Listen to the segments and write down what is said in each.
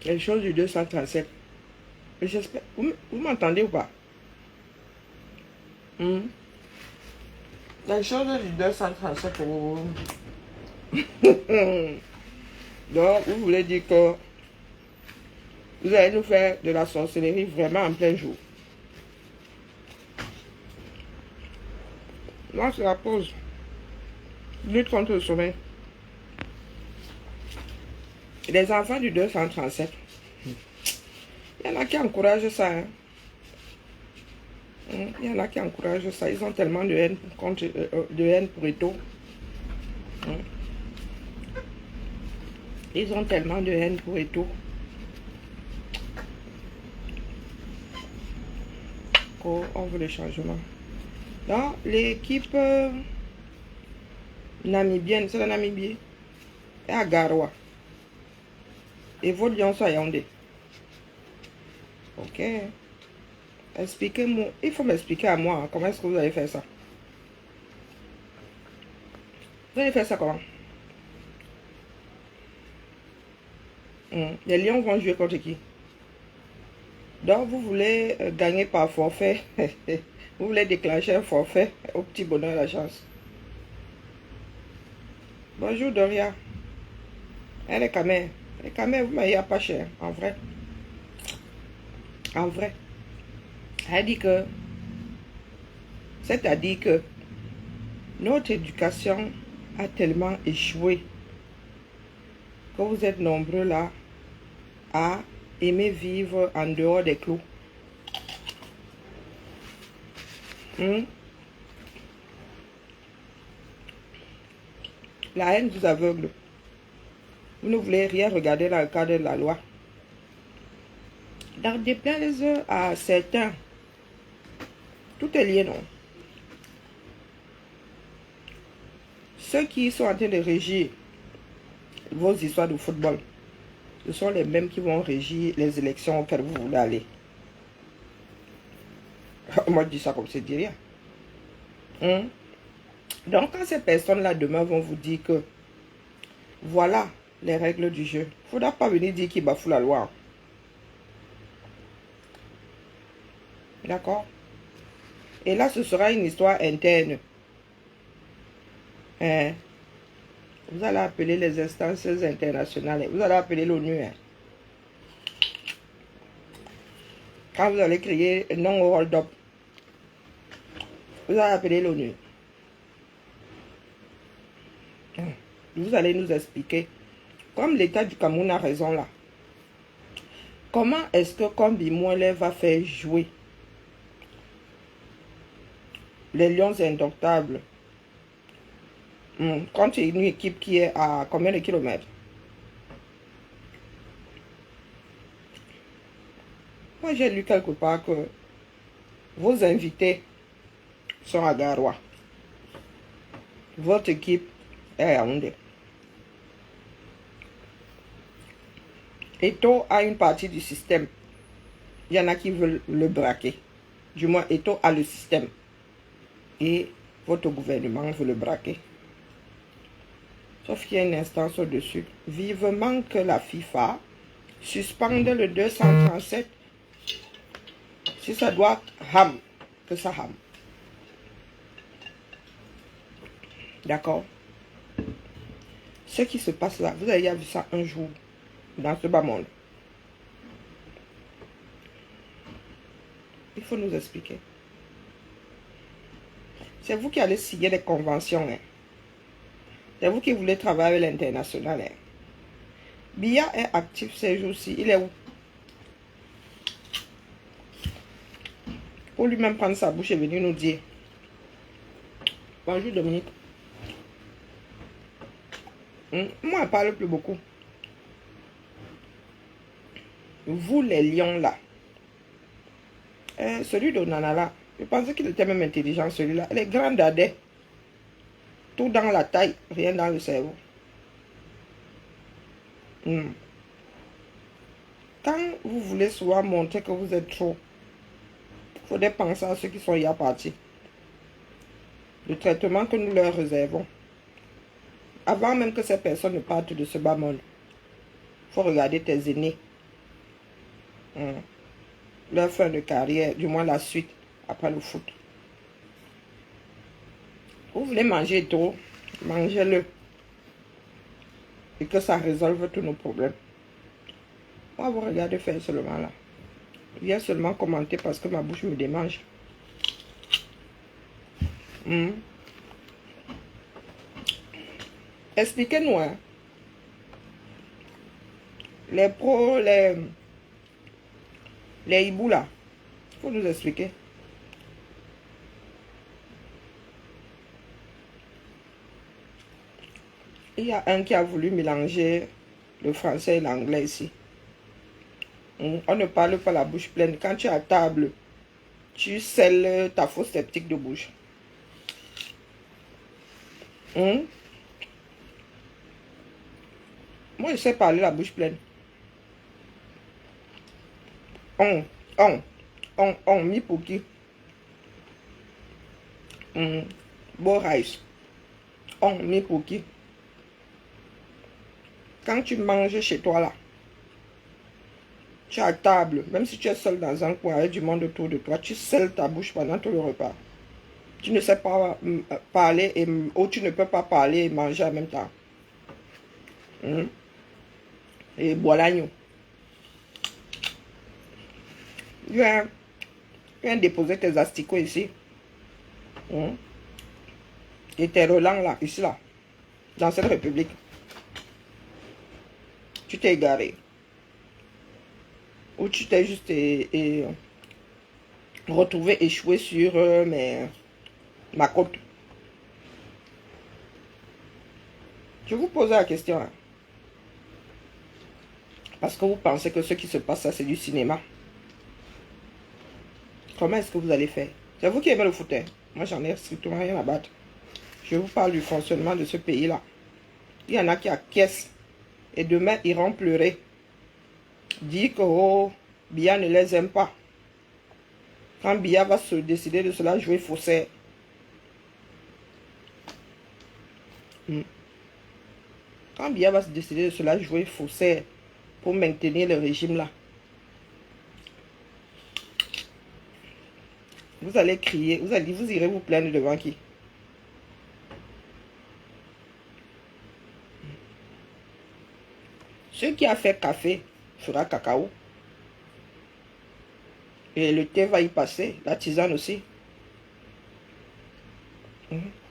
Les choses du 237. Et j'espère. Vous m'entendez ou pas? Hmm. Les choses du 237 pour vous. Donc, vous voulez dire que vous allez nous faire de la sorcellerie vraiment en plein jour. Là, c'est la pause. Lutte contre le sommeil. Les enfants du 237. Il y en a qui encouragent ça. Hein. Il y en a qui encouragent ça. Ils ont tellement de haine, de haine pour Eto. Ils ont tellement de haine pour Eto. On veut le changement. Donc, l'équipe namibienne, c'est la Namibie, est à Garoua. Et vos lions sont à Yaoundé. Ok. Expliquez-moi. Il faut m'expliquer à moi comment est-ce que vous allez faire ça. Vous allez faire ça comment? Les lions vont jouer contre qui? Donc, vous voulez gagner par forfait. Vous voulez déclencher un forfait au petit bonheur de la chance. Bonjour Doria. Elle est camère. Les camères, vous m'avez pas cher, en vrai. En vrai. Elle dit que, c'est-à-dire que notre éducation a tellement échoué que vous êtes nombreux là à aimer vivre en dehors des clous. La haine vous aveugle. Vous ne voulez rien regarder dans le cadre de la loi. Dans déplaise à certains, tout est lié, non? Ceux qui sont en train de régir vos histoires de football, ce sont les mêmes qui vont régir les élections auxquelles vous voulez aller. Moi, je dis ça comme c'est dit rien. Donc, quand ces personnes-là demain vont vous dire que voilà les règles du jeu, il ne faudra pas venir dire qu'ils bafouent la loi. D'accord? Et là, ce sera une histoire interne. Vous allez appeler les instances internationales. Vous allez appeler l'ONU. Quand vous allez créer un non-hold-up, vous allez appeler l'ONU. Vous allez nous expliquer, comme l'État du Cameroun a raison là, comment est-ce que Kombi Mwele va faire jouer les Lions Indomptables contre une équipe qui est à combien de kilomètres? Moi, j'ai lu quelque part que vos invités sont à Garoua. Votre équipe est à Yaoundé. Eto a une partie du système. Il y en a qui veulent le braquer. Du moins, Eto a le système. Et votre gouvernement veut le braquer. Sauf qu'il y a une instance au-dessus. Vivement que la FIFA suspende le 237. Si ça doit ham, que ça ham. D'accord? Ce qui se passe là, vous avez vu ça un jour dans ce bas monde. Il faut nous expliquer. C'est vous qui allez signer les conventions. C'est vous qui voulez travailler avec l'international. Biya est actif ces jours-ci. Il est où? Pour lui-même prendre sa bouche et venir nous dire. Bonjour Dominique. Moi, je parle plus beaucoup. Vous, les lions là. Celui de Nanala. Je pensais qu'il était même intelligent, celui-là. Elle est grande dadais. Tout dans la taille, rien dans le cerveau. Quand vous voulez souvent montrer que vous êtes trop, il faudrait penser à ceux qui sont hier partis. Le traitement que nous leur réservons. Avant même que ces personnes ne partent de ce bas monde, il faut regarder tes aînés. Hum. Leur fin de carrière, du moins la suite, après le foot. Vous voulez manger trop, mangez-le. Et que ça résolve tous nos problèmes. Moi, vous regardez faire seulement là. Je viens seulement commenter parce que ma bouche me démange. Expliquez-nous, hein. Les pros, les hiboux là. Il faut nous expliquer. Il y a un qui a voulu mélanger le français et l'anglais ici. On ne parle pas la bouche pleine. Quand tu es à table, tu scelles ta fausse sceptique de bouche. Moi, je sais parler la bouche pleine. Mi pour qui? Beau rice. Mi pour qui? Quand tu manges chez toi là, tu es à table, même si tu es seul dans un coin avec du monde autour de toi, tu scelles ta bouche pendant tout le repas. Tu ne sais pas parler ou tu ne peux pas parler et manger en même temps. Et voilà, nous. Viens déposer tes asticots ici. Et tes relents là, ici là, dans cette république. Tu t'es égaré. Ou tu t'es juste retrouvé échoué sur ma côte. Je vous pose la question. Hein. Parce que vous pensez que ce qui se passe là, c'est du cinéma. Comment est-ce que vous allez faire? C'est vous qui aimez le foot. Hein? Moi, j'en ai strictement rien à battre. Je vous parle du fonctionnement de ce pays-là. Il y en a qui acquiescent. Et demain, ils iront pleurer. Dire que oh, Biya ne les aime pas. Quand Biya va se décider de cela, jouer faussaire. Quand Biya va se décider de cela, jouer faussaire pour maintenir le régime là. Vous allez crier, vous irez vous plaindre devant qui? Ceux qui a fait café fera cacao. Et le thé va y passer, la tisane aussi.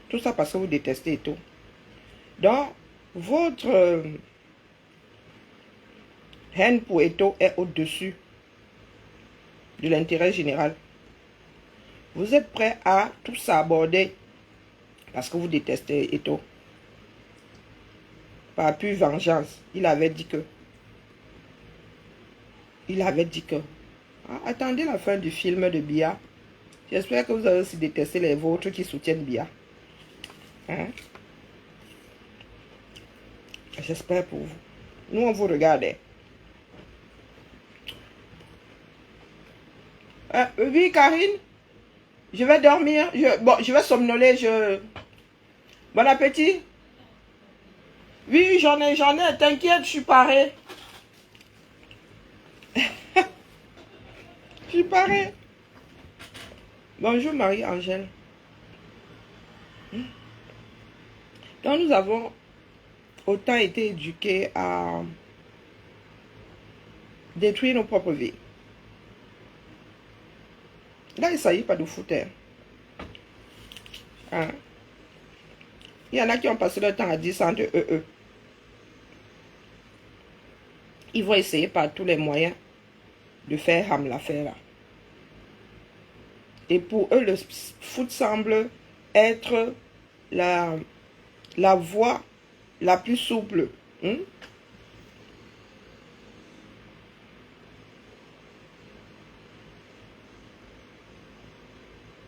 Tout ça parce que vous détestez et tout. Donc, votre haine pour Eto est au-dessus de l'intérêt général. Vous êtes prêt à tout s'aborder parce que vous détestez Eto. Par pure vengeance, il avait dit que. Ah, attendez la fin du film de Biya. J'espère que vous avez aussi détesté les vôtres qui soutiennent Biya. Hein? J'espère pour vous. Nous, on vous regarde. Oui, Karine. Je vais dormir. Je vais somnoler. Bon appétit. Oui, j'en ai. T'inquiète, je suis paré. Je suis paré. Bonjour, Marie-Angèle. Donc, nous avons autant été éduqués à détruire nos propres vies. Là, il ne s'agit pas de foot. Hein? Il y en a qui ont passé leur temps à dire ça de eux. Ils vont essayer par tous les moyens de faire ham l'affaire là. Et pour eux, le foot semble être la voie la plus souple.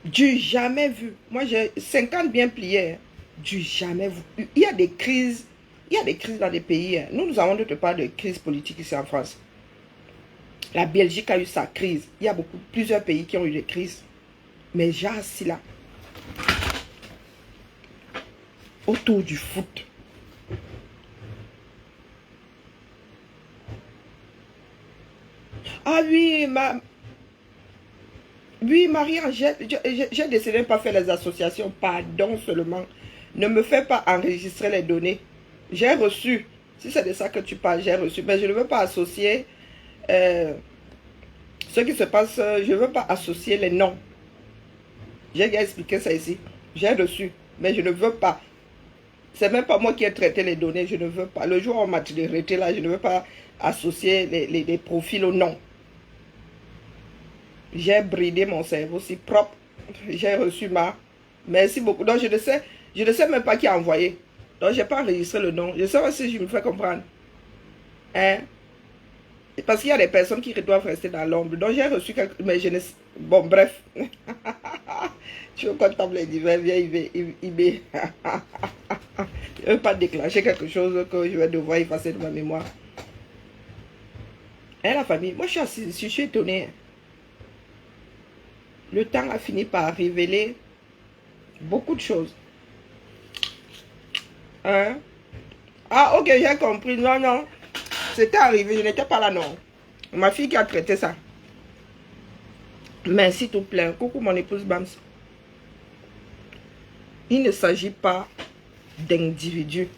Du jamais vu. Moi, j'ai 50 bien pliés. Du jamais vu. Il y a des crises. Il y a des crises dans des pays. Nous avons d'autre part de crise politique ici en France. La Belgique a eu sa crise. Il y a plusieurs pays qui ont eu des crises. Mais j'ai assis là. Autour du foot. Ah oui, oui, Maria, j'ai décidé de ne pas faire les associations. Pardon seulement. Ne me fais pas enregistrer les données. J'ai reçu. Si c'est de ça que tu parles, j'ai reçu. Mais je ne veux pas associer euh, ce qui se passe. Je ne veux pas associer les noms. J'ai déjà expliqué ça ici. J'ai reçu. Mais je ne veux pas. C'est même pas moi qui ai traité les données. Je ne veux pas. Le jour où on m'a traité là, je ne veux pas associer les profils au nom. J'ai bridé mon cerveau si propre. J'ai reçu ma. Merci beaucoup. Donc je ne sais même pas qui a envoyé. Donc j'ai pas enregistré le nom. Je sais pas si je me fais comprendre. Hein? Parce qu'il y a des personnes qui doivent rester dans l'ombre. Donc j'ai reçu quelque. Mais je ne sais. Bon, bref. Tu veux qu'on tape les divers, viens, il je ne veux pas déclencher quelque chose que je vais devoir effacer de ma mémoire. Hein, la famille? Moi, je suis assise, je suis étonnée. Le temps a fini par révéler beaucoup de choses. Hein? Ah, ok, j'ai compris. Non, non. C'était arrivé, je n'étais pas là, non. Ma fille qui a traité ça. Mais s'il te plaît, coucou mon épouse Bams. Il ne s'agit pas d'individus.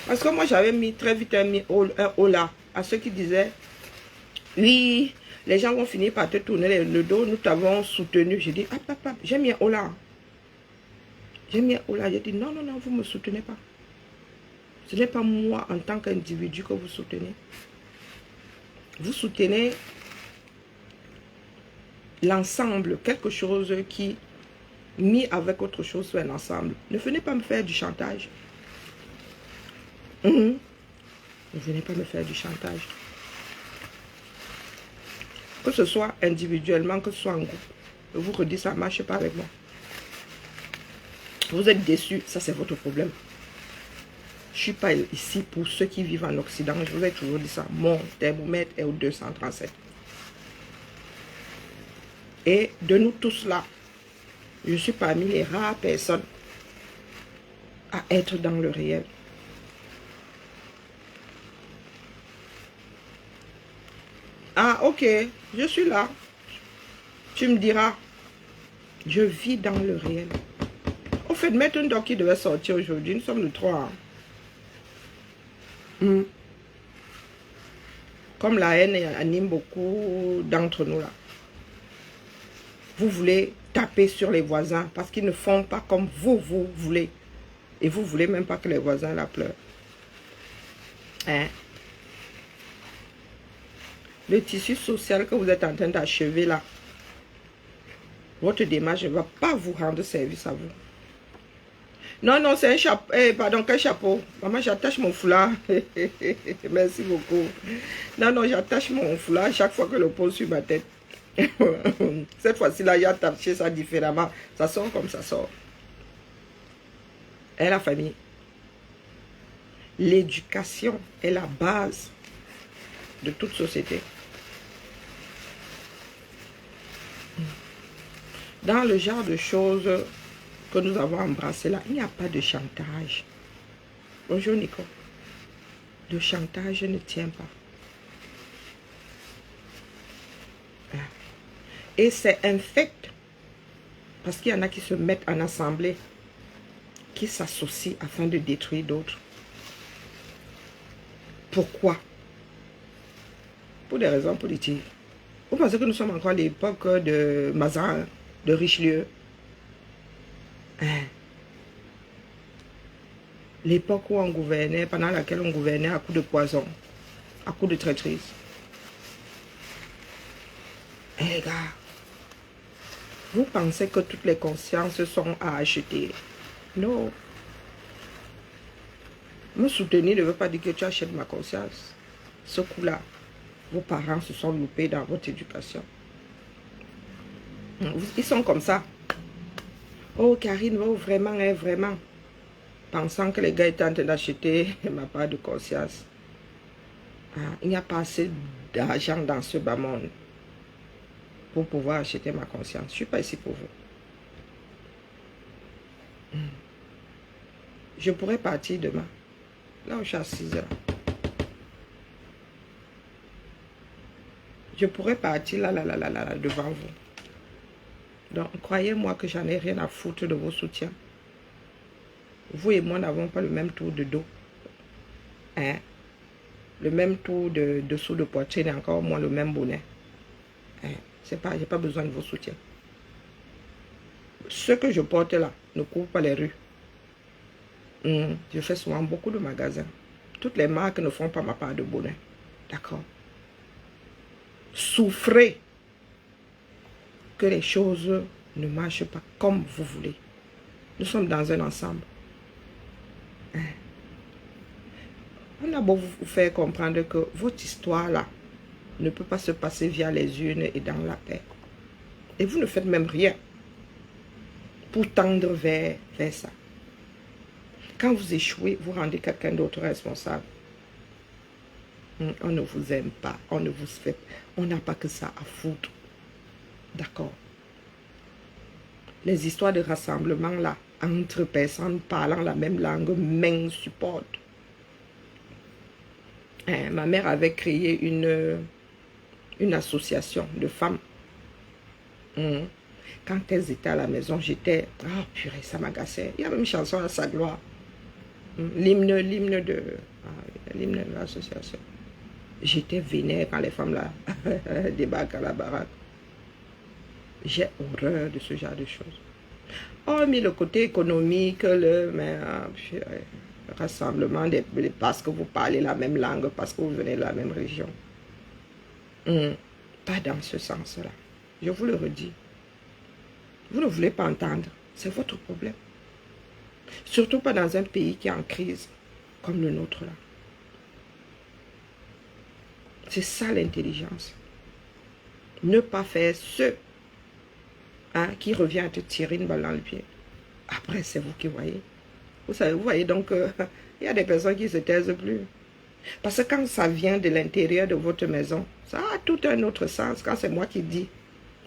Parce que moi, j'avais mis très vite un hola à ceux qui disaient, oui, les gens vont finir par te tourner le dos, nous t'avons soutenu. J'ai dit, ah, j'ai mis un hola. J'ai mis un hola. J'ai dit, non, non, non, vous ne me soutenez pas. Ce n'est pas moi en tant qu'individu que vous soutenez. Vous soutenez l'ensemble, quelque chose qui, mis avec autre chose, fait un ensemble. Ne venez pas me faire du chantage. Ne venez pas me faire du chantage. Que ce soit individuellement, que ce soit en groupe. Je vous redis, ça ne marche pas avec moi. Vous êtes déçus, ça c'est votre problème. Je ne suis pas ici pour ceux qui vivent en Occident. Je vous ai toujours dit ça. Mon thermomètre est au 237. Et de nous tous là, je suis parmi les rares personnes à être dans le réel. Ah, ok, je suis là. Tu me diras, je vis dans le réel. Au fait, mettre un doc qui devait sortir aujourd'hui, nous sommes le 3. Comme la haine anime beaucoup d'entre nous là. Vous voulez taper sur les voisins parce qu'ils ne font pas comme vous voulez. Et vous ne voulez même pas que les voisins la pleurent. Hein? Le tissu social que vous êtes en train d'achever là, votre démarche ne va pas vous rendre service à vous. Non, non, c'est un chapeau. Pardon, quel chapeau? Maman, j'attache mon foulard. Merci beaucoup. Non, non, j'attache mon foulard chaque fois que je le pose sur ma tête. Cette fois-ci, là, il y a attaché ça différemment. Ça sort comme ça sort. Et la famille. L'éducation est la base de toute société. Dans le genre de choses que nous avons embrassées là, il n'y a pas de chantage. Bonjour Nico. Le chantage ne tient pas. Et c'est infect parce qu'il y en a qui se mettent en assemblée, qui s'associent afin de détruire d'autres. Pourquoi? Pour des raisons politiques. Vous pensez que nous sommes encore à l'époque de Mazarin, de Richelieu? L'époque où on gouvernait, pendant laquelle on gouvernait à coups de poison, à coups de traîtrise. Les gars, vous pensez que toutes les consciences sont à acheter? Non. Me soutenir ne veut pas dire que tu achètes ma conscience. Ce coup-là, vos parents se sont loupés dans votre éducation. Ils sont comme ça. Oh, Karine, oh, vraiment, hein, vraiment. Pensant que les gars étaient en train d'acheter ma part de conscience. Il n'y a pas assez d'argent dans ce bas monde pour pouvoir acheter ma conscience. Je ne suis pas ici pour vous. Je pourrais partir demain. Là où je suis assise. Je pourrais partir là, devant vous. Donc, croyez-moi que j'en ai rien à foutre de vos soutiens. Vous et moi n'avons pas le même tour de dos. Hein? Le même tour de dessous de poitrine et encore moins le même bonnet. Hein? J'ai pas besoin de vos soutiens. Ce que je porte là ne couvre pas les rues. Je fais souvent beaucoup de magasins. Toutes les marques ne font pas ma part de bonnet. D'accord? Souffrez que les choses ne marchent pas comme vous voulez. Nous sommes dans un ensemble. Hein? On a beau vous faire comprendre que votre histoire là ne peut pas se passer via les urnes et dans la paix. Et vous ne faites même rien pour tendre vers ça. Quand vous échouez, vous rendez quelqu'un d'autre responsable. On ne vous aime pas, on ne vous fait, on n'a pas que ça à foutre. D'accord? Les histoires de rassemblement là, entre personnes parlant la même langue, m'insupportent. Ma mère avait créé une association de femmes. Quand elles étaient à la maison, j'étais... Ah, purée, ça m'agaçait. Il y avait une chanson à sa gloire. L'hymne de l'association. J'étais vénère quand les femmes là débarquent à la baraque. J'ai horreur de ce genre de choses. Oh, mais le côté économique, le rassemblement, parce que vous parlez la même langue, parce que vous venez de la même région. Pas dans ce sens-là. Je vous le redis. Vous ne voulez pas entendre. C'est votre problème. Surtout pas dans un pays qui est en crise, comme le nôtre là. C'est ça l'intelligence. Ne pas faire ce qui revient à te tirer une balle dans le pied. Après, c'est vous qui voyez. Vous savez, vous voyez donc, il y a des personnes qui se taisent plus. Parce que quand ça vient de l'intérieur de votre maison, ça a tout un autre sens. Quand c'est moi qui dis,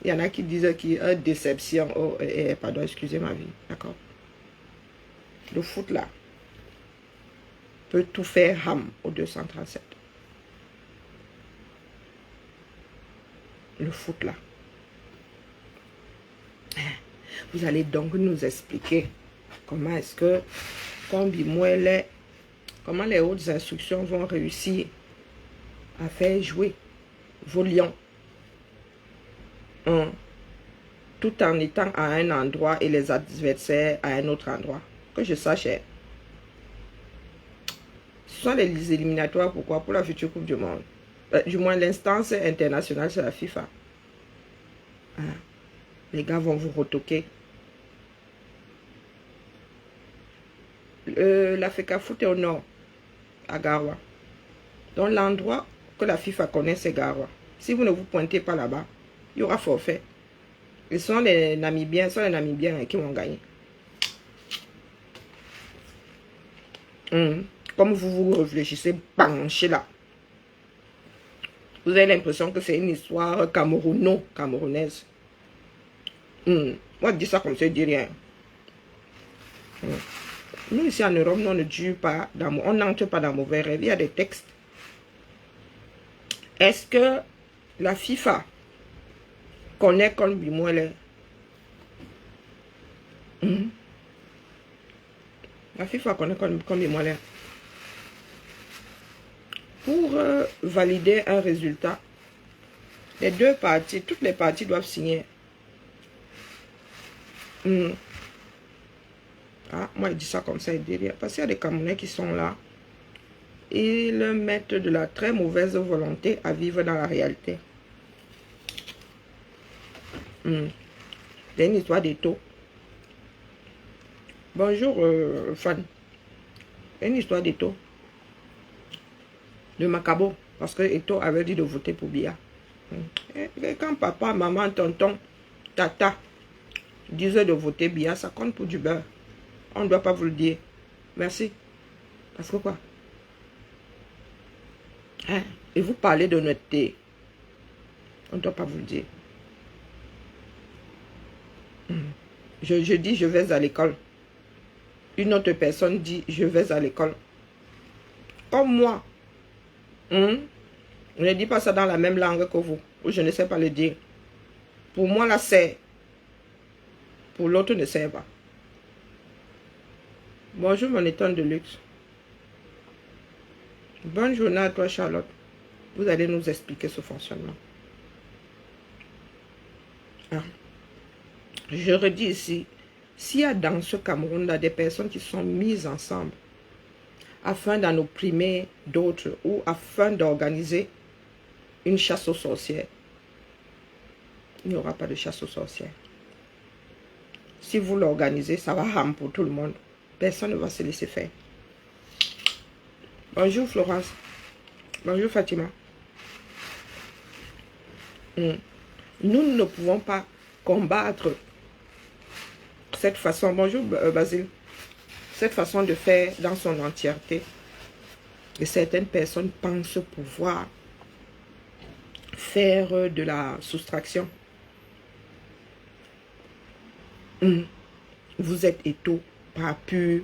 il y en a qui disent qu'il y a une déception. Oh, pardon, excusez ma vie. D'accord? Le foot là peut tout faire ham au 237. Le foot là. Vous allez donc nous expliquer comment est-ce que, comment les hautes instructions vont réussir à faire jouer vos lions tout en étant à un endroit et les adversaires à un autre endroit. Que je sache, ce sont les éliminatoires, pourquoi? Pour la future Coupe du Monde. Du moins, l'instance internationale, c'est la FIFA. Les gars vont vous retoquer. La FECAFOOT est au nord, à Garoua. Donc l'endroit que la FIFA connaît, c'est Garoua. Si vous ne vous pointez pas là-bas, il y aura forfait. Ce sont les Namibiens, qui vont gagner. Comme vous réfléchissez, penchez là. Vous avez l'impression que c'est une histoire camerounaise. Moi, je dis ça comme ça, je dis rien. Nous, ici en Europe, nous, on ne dure pas, on n'entre pas dans mauvais rêves. Il y a des textes. Est-ce que la FIFA connaît comme Bimoele? La FIFA connaît comme Bimoele. Pour valider un résultat, les deux parties, toutes les parties doivent signer. Moi, je dis ça comme ça, parce qu'il y a des Camerounais qui sont là. Ils mettent de la très mauvaise volonté à vivre dans la réalité. C'est une histoire d'Eto. Bonjour, fan. C'est une histoire d'Eto. De Macabo. Parce que Eto avait dit de voter pour Biya. Et quand papa, maman, tonton, tata disaient de voter Biya, ça compte pour du beurre. On ne doit pas vous le dire. Merci. Parce que quoi? Et vous parlez d'honnêteté. On ne doit pas vous le dire. Je dis je vais à l'école. Une autre personne dit je vais à l'école. Comme moi. Je ne dis pas ça dans la même langue que vous, ou je ne sais pas le dire. Pour moi, là, c'est. Pour l'autre, ne sert pas. Bonjour, mon étonne de luxe. Bonne journée à toi, Charlotte. Vous allez nous expliquer ce fonctionnement. Ah. Je redis ici, s'il y a dans ce Cameroun-là des personnes qui sont mises ensemble afin d'en opprimer d'autres ou afin d'organiser une chasse aux sorcières, il n'y aura pas de chasse aux sorcières. Si vous l'organisez, ça va rame pour tout le monde. Personne ne va se laisser faire. Bonjour Florence. Bonjour Fatima. Nous ne pouvons pas combattre cette façon. Bonjour Basile. Cette façon de faire dans son entièreté. Et certaines personnes pensent pouvoir faire de la soustraction. Vous êtes étau par pure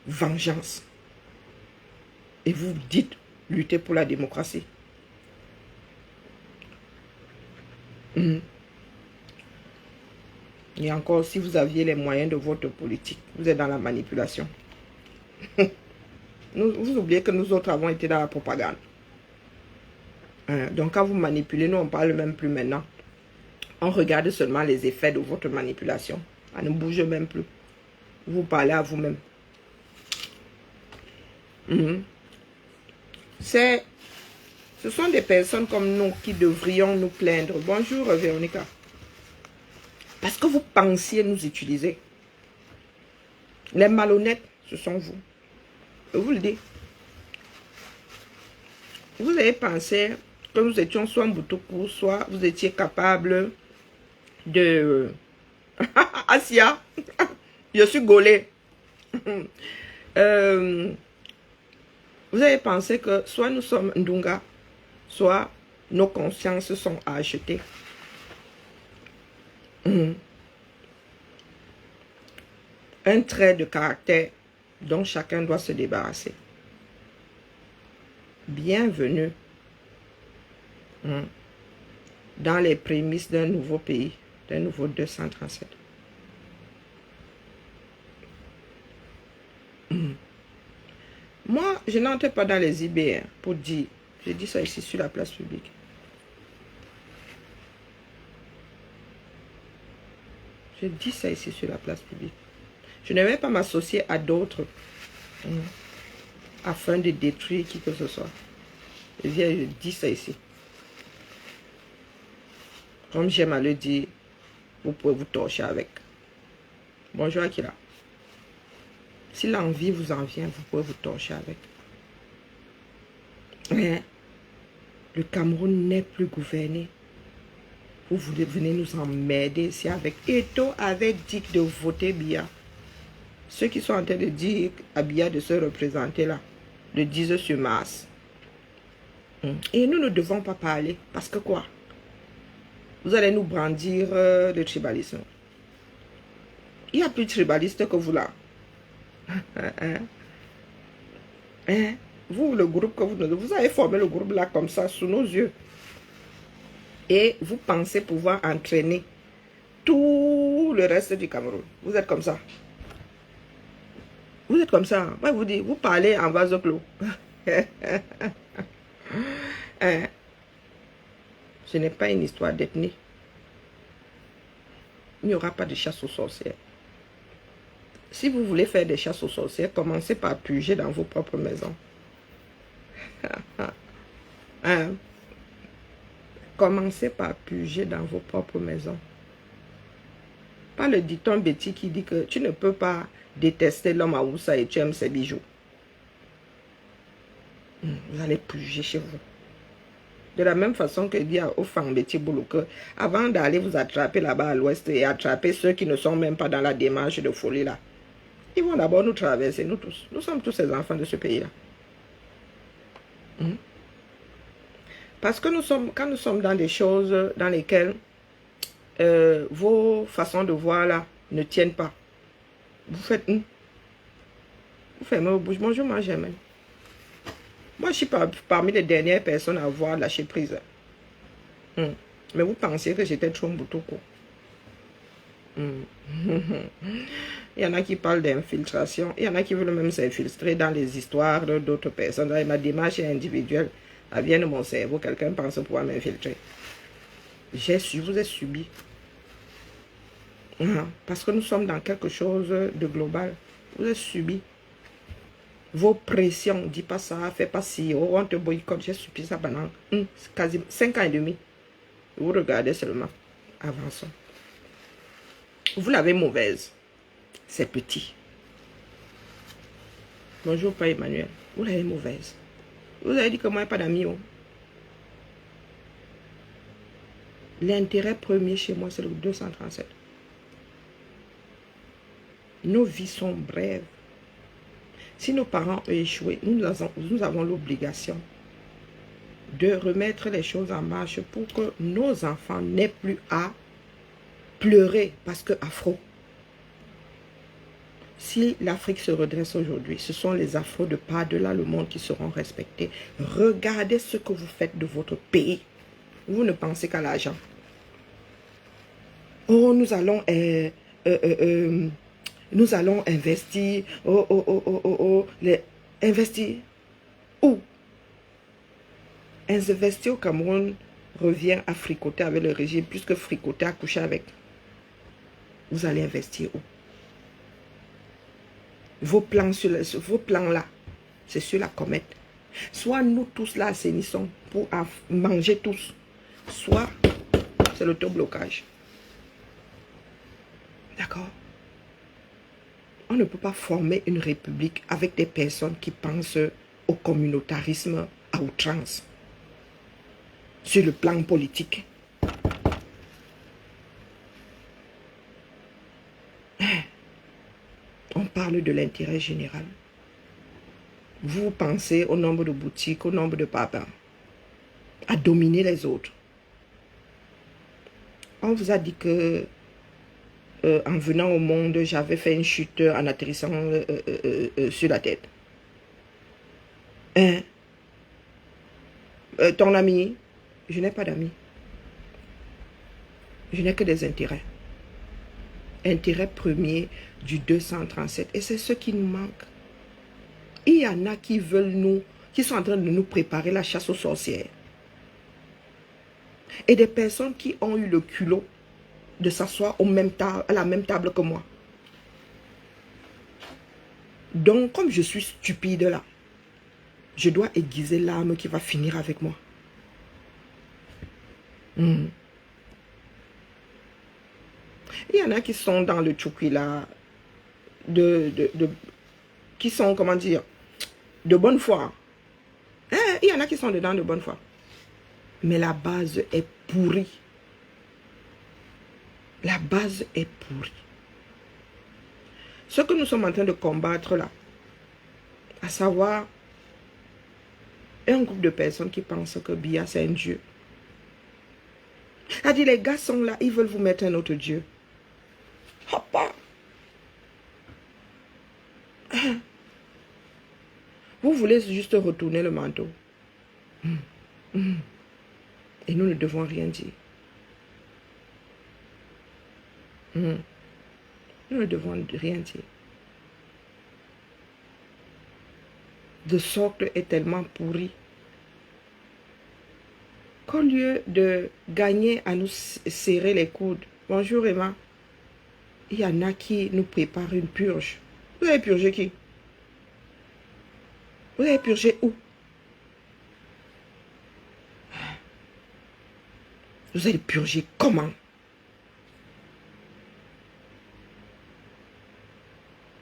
vengeance. Et vous dites lutter pour la démocratie. Et encore, si vous aviez les moyens de votre politique, vous êtes dans la manipulation. Vous oubliez que nous autres avons été dans la propagande. Donc quand vous manipulez, nous on parle même plus maintenant. On regarde seulement les effets de votre manipulation. On ne bouge même plus. Vous parlez à vous-même. Ce sont des personnes comme nous qui devrions nous plaindre. Bonjour Véronica. Parce que vous pensiez nous utiliser. Les malhonnêtes, ce sont vous. Je vous le dis. Vous avez pensé que nous étions soit Mboutoukou, soit vous étiez capable de... Asia, je suis gaulé. Vous avez pensé que soit nous sommes Ndunga, soit nos consciences sont à acheter. Un trait de caractère dont chacun doit se débarrasser. Bienvenue dans les prémices d'un nouveau pays, d'un nouveau 237. Moi, je n'entre pas dans les IB pour dire, je dis ça ici sur la place publique. Je dis ça ici sur la place publique. Je ne vais pas m'associer à d'autres afin de détruire qui que ce soit. Je dis ça ici. Comme j'aime à le dire, vous pouvez vous torcher avec. Bonjour Akira. Si l'envie vous en vient, vous pouvez vous torcher avec. Mais le Cameroun n'est plus gouverné. Vous voulez venir nous emmerder ici avec Eto avait dit de voter Biya. Ceux qui sont en train de dire à Biya de se représenter là, le disent sur Mars. Et nous ne devons pas parler. Parce que quoi? Vous allez nous brandir le tribalisme. Il n'y a plus de tribaliste que vous là. Vous, le groupe que vous avez formé le groupe là comme ça sous nos yeux. Et vous pensez pouvoir entraîner tout le reste du Cameroun. Vous êtes comme ça. Vous êtes comme ça. Moi, vous dis, vous parlez en vase clos. Ce n'est pas une histoire d'ethnie. Il n'y aura pas de chasse aux sorcières. Si vous voulez faire des chasses aux sorcières, commencez par puger dans vos propres maisons. Commencez par puger dans vos propres maisons. Pas le dicton Betty qui dit que tu ne peux pas détester l'homme à Oussa et tu aimes ses bijoux. Vous allez puger chez vous. De la même façon que dit aux femmes Betty Boulou que avant d'aller vous attraper là-bas à l'ouest et attraper ceux qui ne sont même pas dans la démarche de folie là, ils vont d'abord nous traverser, nous tous. Nous sommes tous ces enfants de ce pays-là. Parce que quand nous sommes dans des choses dans lesquelles vos façons de voir là ne tiennent pas, vous faites vous fermez vos bouches. Bonjour, moi j'aime. Moi, je suis parmi les dernières personnes à avoir lâché prise. Mais vous pensiez que j'étais trop boutoko. Il y en a qui parlent d'infiltration. Il y en a qui veulent même s'infiltrer dans les histoires d'autres personnes. Ma démarche est individuelle. Elle vient de mon cerveau. Quelqu'un pense pouvoir m'infiltrer. Vous avez subi. Parce que nous sommes dans quelque chose de global. Vous avez subi. Vos pressions. Dis pas ça, fais pas ci. Oh, on te boycotte. J'ai subi ça pendant quasiment 5 ans et demi. Vous regardez seulement. Avançons. Vous l'avez mauvaise. C'est petit. Bonjour, Père Emmanuel. Vous l'avez mauvaise. Vous avez dit que moi, il n'y a pas d'amis. Oh. L'intérêt premier chez moi, c'est le 237. Nos vies sont brèves. Si nos parents ont échoué, nous avons l'obligation de remettre les choses en marche pour que nos enfants n'aient plus à pleurer parce que afro. Si l'Afrique se redresse aujourd'hui, ce sont les afros de par-delà le monde qui seront respectés. Regardez ce que vous faites de votre pays. Vous ne pensez qu'à l'argent. Oh, nous allons investir. Investir. Où? Investir au Cameroun revient à fricoter avec le régime, puisque fricoter à coucher avec. Vous allez investir où? Vos plans là, c'est sur la comète. Soit nous tous là assainissons pour manger tous, soit c'est le taux blocage. D'accord? On ne peut pas former une république avec des personnes qui pensent au communautarisme à outrance. Sur le plan politique. On parle de l'intérêt général. Vous pensez au nombre de boutiques, au nombre de papas, à dominer les autres. On vous a dit que en venant au monde, j'avais fait une chute en atterrissant sur la tête. Hein? Ton ami? Je n'ai pas d'amis. Je n'ai que des intérêts. Intérêt premier du 237. Et c'est ce qui nous manque. Il y en a qui veulent qui sont en train de nous préparer la chasse aux sorcières. Et des personnes qui ont eu le culot de s'asseoir à la même table que moi. Donc, comme je suis stupide là, je dois aiguiser l'arme qui va finir avec moi. Il y en a qui sont dans le tchoukwi là, qui sont, comment dire, de bonne foi. Il y en a qui sont dedans de bonne foi. Mais la base est pourrie. La base est pourrie. Ce que nous sommes en train de combattre là, à savoir un groupe de personnes qui pensent que Biya c'est un dieu. A dit les gars sont là, ils veulent vous mettre un autre dieu. Hoppa. Vous voulez juste retourner le manteau. Et nous ne devons rien dire. Nous ne devons rien dire. Le socle est tellement pourri qu'au lieu de gagner à nous serrer les coudes, bonjour Emma, il y en a qui nous préparent une purge. Vous avez purgé qui? Vous avez purgé où? Vous allez purger comment?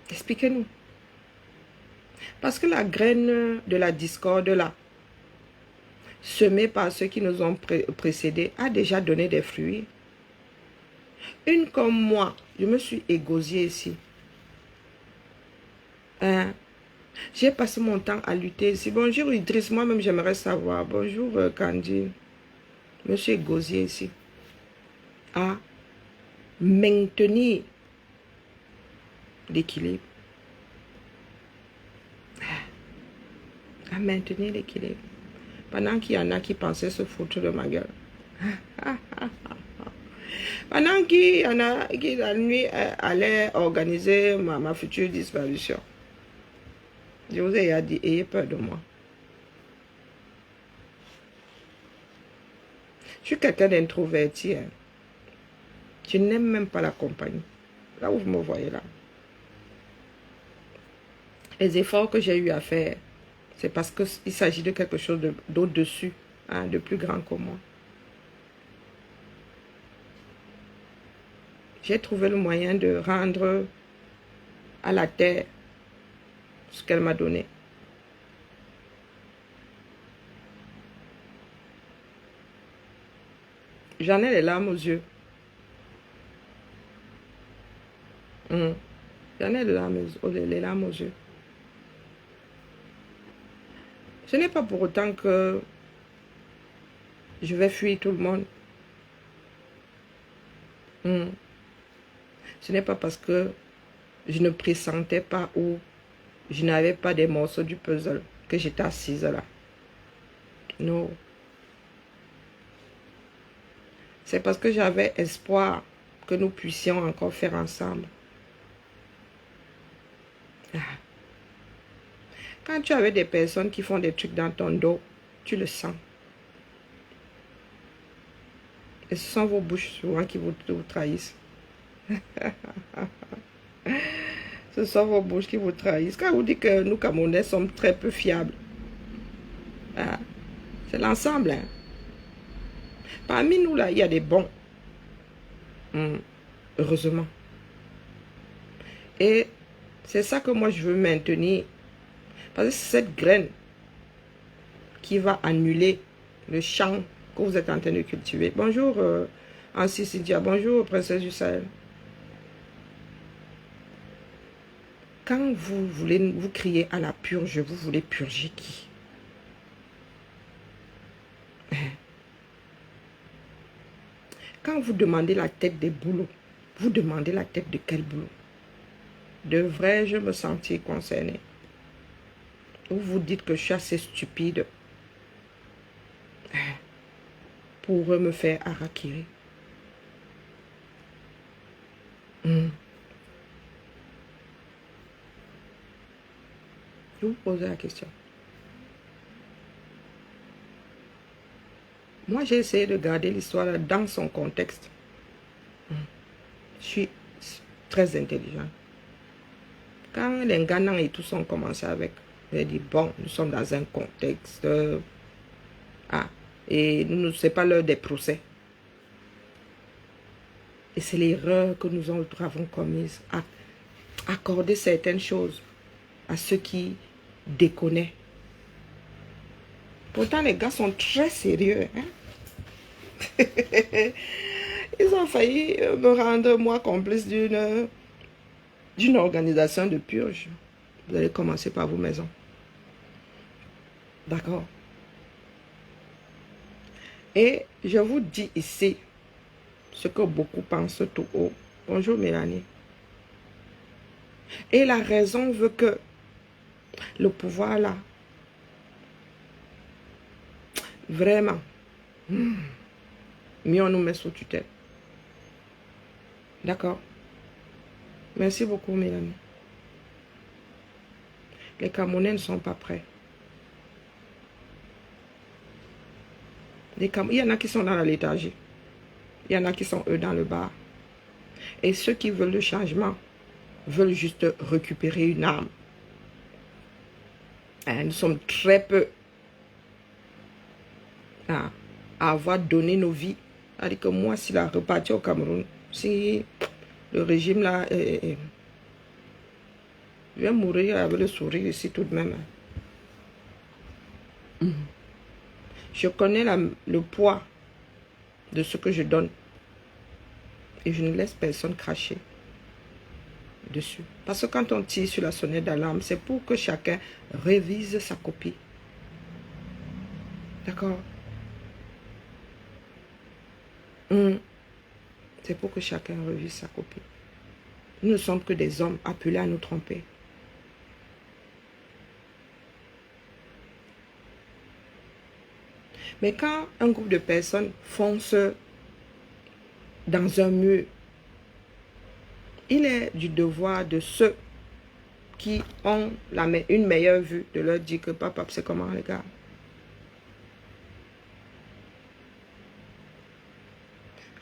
Expliquez-nous. Parce que la graine de la discorde là, semée par ceux qui nous ont précédés, a déjà donné des fruits. Une comme moi, je me suis égosiée ici. J'ai passé mon temps à lutter ici. Bonjour Idriss, moi-même j'aimerais savoir. Bonjour Candy. Je me suis égosiée ici. À maintenir l'équilibre. à maintenir l'équilibre. Pendant qu'il y en a qui pensaient se foutre de ma gueule. Pendant qu'il y en a qui la nuit allaient organiser ma future disparition. Je vous ai dit, ayez peur de moi. Je suis quelqu'un d'introverti. Hein. Je n'aime même pas la compagnie. Là où vous me voyez là. Les efforts que j'ai eu à faire, c'est parce qu'il s'agit de quelque chose d'au-dessus, hein, de plus grand que moi. J'ai trouvé le moyen de rendre à la terre ce qu'elle m'a donné. J'en ai les larmes aux yeux. J'en ai les larmes aux yeux. Ce n'est pas pour autant que je vais fuir tout le monde. Ce n'est pas parce que je ne pressentais pas ou je n'avais pas des morceaux du puzzle que j'étais assise là. Non. C'est parce que j'avais espoir que nous puissions encore faire ensemble. Quand tu avais des personnes qui font des trucs dans ton dos, tu le sens. Et ce sont vos bouches souvent qui vous trahissent. Ce sont vos bouches qui vous trahissent. Quand vous dites que nous, Camerounais, sommes très peu fiables, c'est l'ensemble. Hein. Parmi nous, là, il y a des bons. Heureusement. Et c'est ça que moi, je veux maintenir. Parce que c'est cette graine qui va annuler le champ que vous êtes en train de cultiver. Bonjour, Ansi Cynthia. Bonjour, Princesse du Sahel. Quand vous voulez vous crier à la purge, vous voulez purger qui? Quand vous demandez la tête des boulots, vous demandez la tête de quel boulot? Devrais-je me sentir concerné? Ou vous dites que je suis assez stupide pour me faire harakiri? Je vous pose la question. Moi, j'ai essayé de garder l'histoire dans son contexte. Je suis très intelligent. Quand les Ghanans et tous ont commencé avec, j'ai dit, bon, nous sommes dans un contexte. Et ce n'est pas l'heure des procès. Et c'est l'erreur que nous avons commise. Accorder certaines choses à ceux qui déconnaissent. Pourtant, les gars sont très sérieux. Hein? Ils ont failli me rendre, moi, complice d'une organisation de purge. Vous allez commencer par vos maisons. D'accord? Et je vous dis ici ce que beaucoup pensent tout haut. Bonjour Mélanie. Et la raison veut que le pouvoir là, vraiment, mieux on nous met sous tutelle. D'accord? Merci beaucoup Mélanie. Les Camerounais ne sont pas prêts. Il y en a qui sont dans la léthargie. Il y en a qui sont eux dans le bar. Et ceux qui veulent le changement veulent juste récupérer une âme. Nous sommes très peu à avoir donné nos vies. C'est-à-dire que moi, s'il a reparti au Cameroun, si le régime là, je vais mourir avec le sourire ici tout de même. Je connais le poids de ce que je donne. Et je ne laisse personne cracher dessus. Parce que quand on tire sur la sonnette d'alarme, c'est pour que chacun révise sa copie. D'accord? C'est pour que chacun révise sa copie. Nous ne sommes que des hommes appelés à nous tromper. Mais quand un groupe de personnes fonce dans un mur, il est du devoir de ceux qui ont une meilleure vue de leur dire que papa, c'est comment les gars.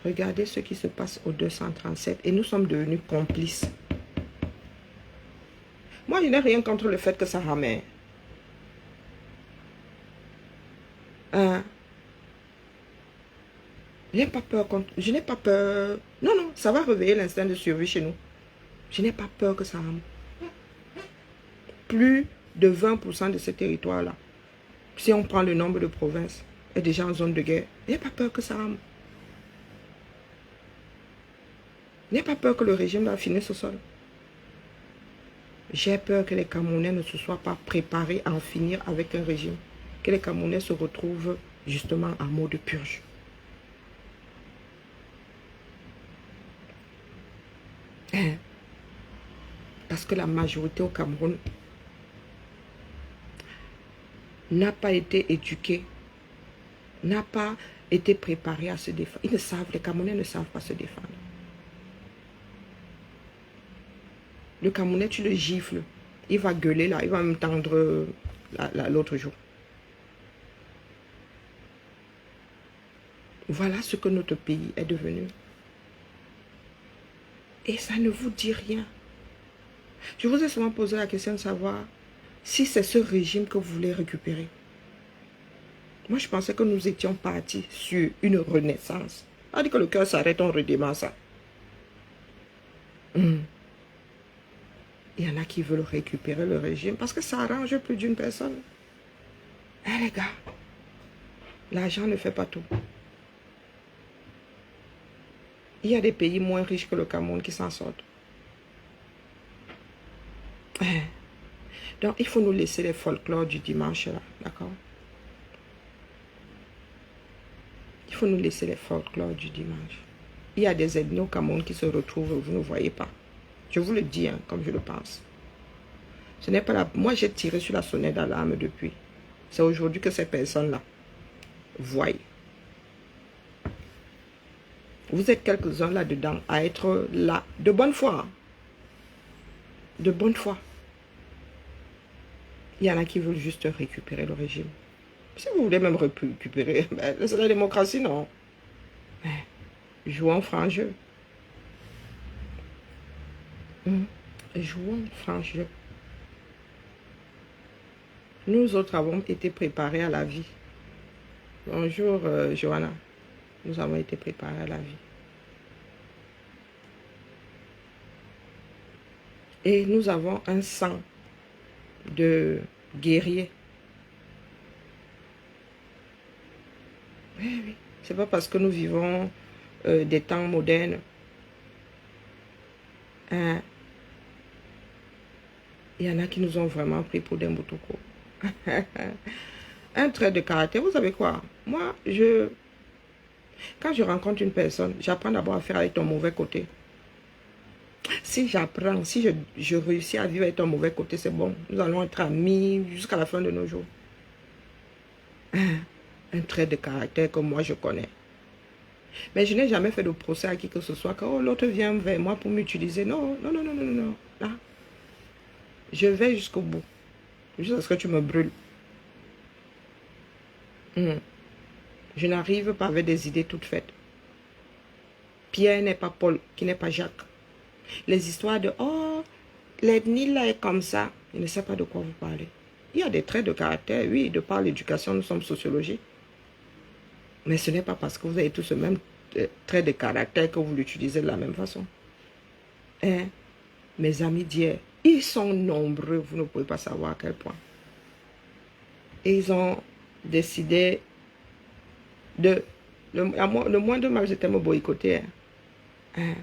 Regardez ce qui se passe au 237 et nous sommes devenus complices. Moi, je n'ai rien contre le fait que ça ramène. Je n'ai pas peur. Je n'ai pas peur. Non, non, ça va réveiller l'instinct de survie chez nous. Je n'ai pas peur que ça rame. Plus de 20% de ce territoire-là, si on prend le nombre de provinces, est déjà en zone de guerre. Je n'ai pas peur que ça rame. Je n'ai pas peur que le régime va finir ce sol. J'ai peur que les Camerounais ne se soient pas préparés à en finir avec un régime. Que les Camerounais se retrouvent justement en mode purge. Parce que la majorité au Cameroun n'a pas été éduquée, n'a pas été préparée à se défendre. Ils ne savent, les Camerounais ne savent pas se défendre. Le Camerounais, tu le gifles, il va gueuler là, il va me tendre l'autre jour. Voilà ce que notre pays est devenu. Et ça ne vous dit rien. Je vous ai souvent posé la question de savoir si c'est ce régime que vous voulez récupérer. Moi, je pensais que nous étions partis sur une renaissance. On dit que le cœur s'arrête, on redémarre ça. Il y en a qui veulent récupérer le régime parce que ça arrange plus d'une personne. Eh les gars, l'argent ne fait pas tout. Il y a des pays moins riches que le Cameroun qui s'en sortent. Donc, il faut nous laisser les folklores du dimanche là, d'accord? Il faut nous laisser les folklores du dimanche. Il y a des ethnies au Cameroun qui se retrouvent, vous ne voyez pas. Je vous le dis, hein, comme je le pense. Ce n'est pas la... Moi, j'ai tiré sur la sonnette d'alarme depuis. C'est aujourd'hui que ces personnes-là voient. Vous êtes quelques-uns là-dedans à être là de bonne foi. De bonne foi. Il y en a qui veulent juste récupérer le régime. Si vous voulez même récupérer, c'est la démocratie, non. Mais, jouons franc jeu. Jouons franc jeu. Nous autres avons été préparés à la vie. Bonjour, Johanna. Nous avons été préparés à la vie. Et nous avons un sang de guerrier. Oui, oui. C'est pas parce que nous vivons des temps modernes. Il y en a qui nous ont vraiment pris pour des moutoukou. Un trait de caractère, vous savez quoi? Moi, quand je rencontre une personne, j'apprends d'abord à faire avec ton mauvais côté. Si j'apprends, si je réussis à vivre avec ton mauvais côté, c'est bon. Nous allons être amis jusqu'à la fin de nos jours. Un trait de caractère que moi je connais. Mais je n'ai jamais fait de procès à qui que ce soit. Que oh, l'autre vient vers moi pour m'utiliser. Non, non, non, non, non, non. Là, je vais jusqu'au bout. Jusqu'à ce que tu me brûles. Je n'arrive pas avec des idées toutes faites. Pierre n'est pas Paul, qui n'est pas Jacques. Les histoires de « Oh, l'ethnie là est comme ça ». Je ne sais pas de quoi vous parlez. Il y a des traits de caractère, oui, de par l'éducation, nous sommes sociologiques. Mais ce n'est pas parce que vous avez tous ce même trait de caractère que vous l'utilisez de la même façon. Hein? Mes amis d'hier, ils sont nombreux, vous ne pouvez pas savoir à quel point. Et ils ont décidé de... Le moindre mal, c'était me boycotter. Hein?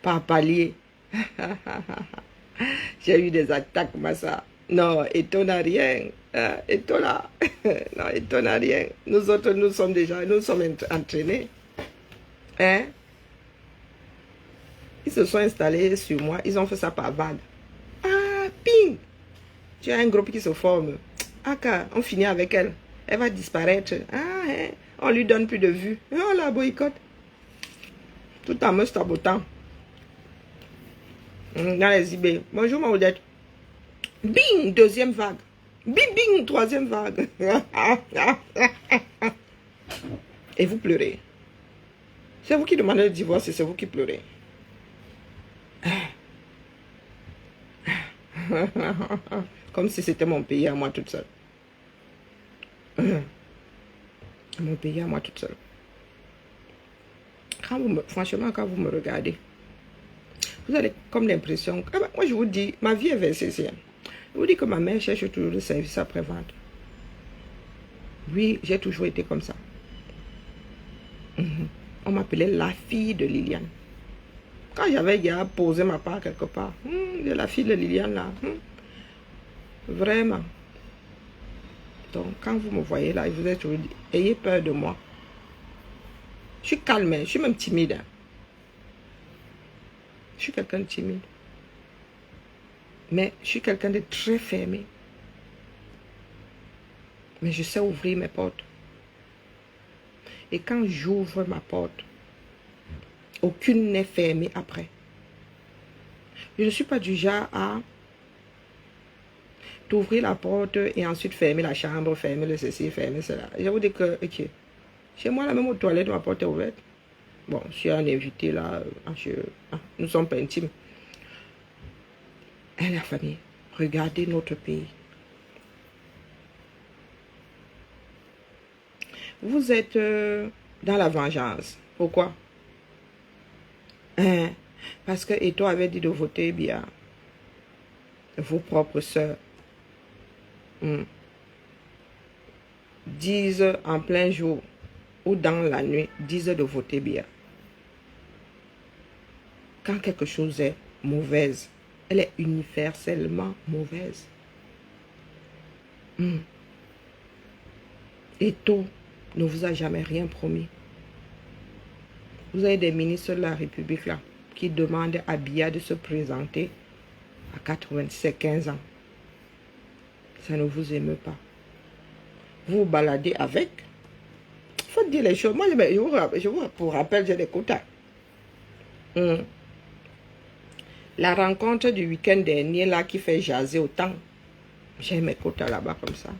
Par palier. J'ai eu des attaques, Massa. Non, étonne rien. Étonne. Non, étonne rien. Nous autres, nous sommes entraînés. Hein? Ils se sont installés sur moi. Ils ont fait ça par vague. Ah, ping! Tu as un groupe qui se forme. Ah, on finit avec elle. Elle va disparaître. Ah, hein, on lui donne plus de vues. On la boycotte. Tout en me sabotant. Dans les eBay. Bonjour, ma Odette. Bing, deuxième vague. Bing, bing, troisième vague. Et vous pleurez. C'est vous qui demandez le divorce et c'est vous qui pleurez. Comme si c'était mon pays à moi toute seule. Mon pays à moi toute seule. Franchement, quand vous me regardez, vous avez comme l'impression... Ah ben, moi, je vous dis, ma vie est versée ici. Je vous dis que ma mère cherche toujours le service après-vente. Oui, j'ai toujours été comme ça. On m'appelait la fille de Liliane. Quand j'avais déjà posé ma part quelque part, la fille de Liliane là, vraiment. Donc, quand vous me voyez là, vous êtes toujours dit, ayez peur de moi. Je suis calme, je suis même timide. Je suis quelqu'un de timide. Mais je suis quelqu'un de très fermé. Mais je sais ouvrir mes portes. Et quand j'ouvre ma porte, aucune n'est fermée après. Je ne suis pas du genre à t'ouvrir la porte et ensuite fermer la chambre, fermer le ceci, fermer cela. Je vous dis que, ok, chez moi, là, même aux toilettes, ma porte est ouverte. Bon, je suis un invité là, nous ne sommes pas intimes. Et la famille, regardez notre pays. Vous êtes dans la vengeance. Pourquoi? Parce que Eto avait dit de voter bien. Vos propres sœurs disent en plein jour ou dans la nuit, disent de voter bien. Quand quelque chose est mauvaise, elle est universellement mauvaise. Eto ne vous a jamais rien promis. Vous avez des ministres de la République là qui demandent à Biya de se présenter à 15 ans. Ça ne vous émeut pas. Vous vous baladez avec. Il faut dire les choses. Moi, je vous rappelle, j'ai des quotas. La rencontre du week-end dernier là qui fait jaser autant. J'ai mes quotas là-bas comme ça.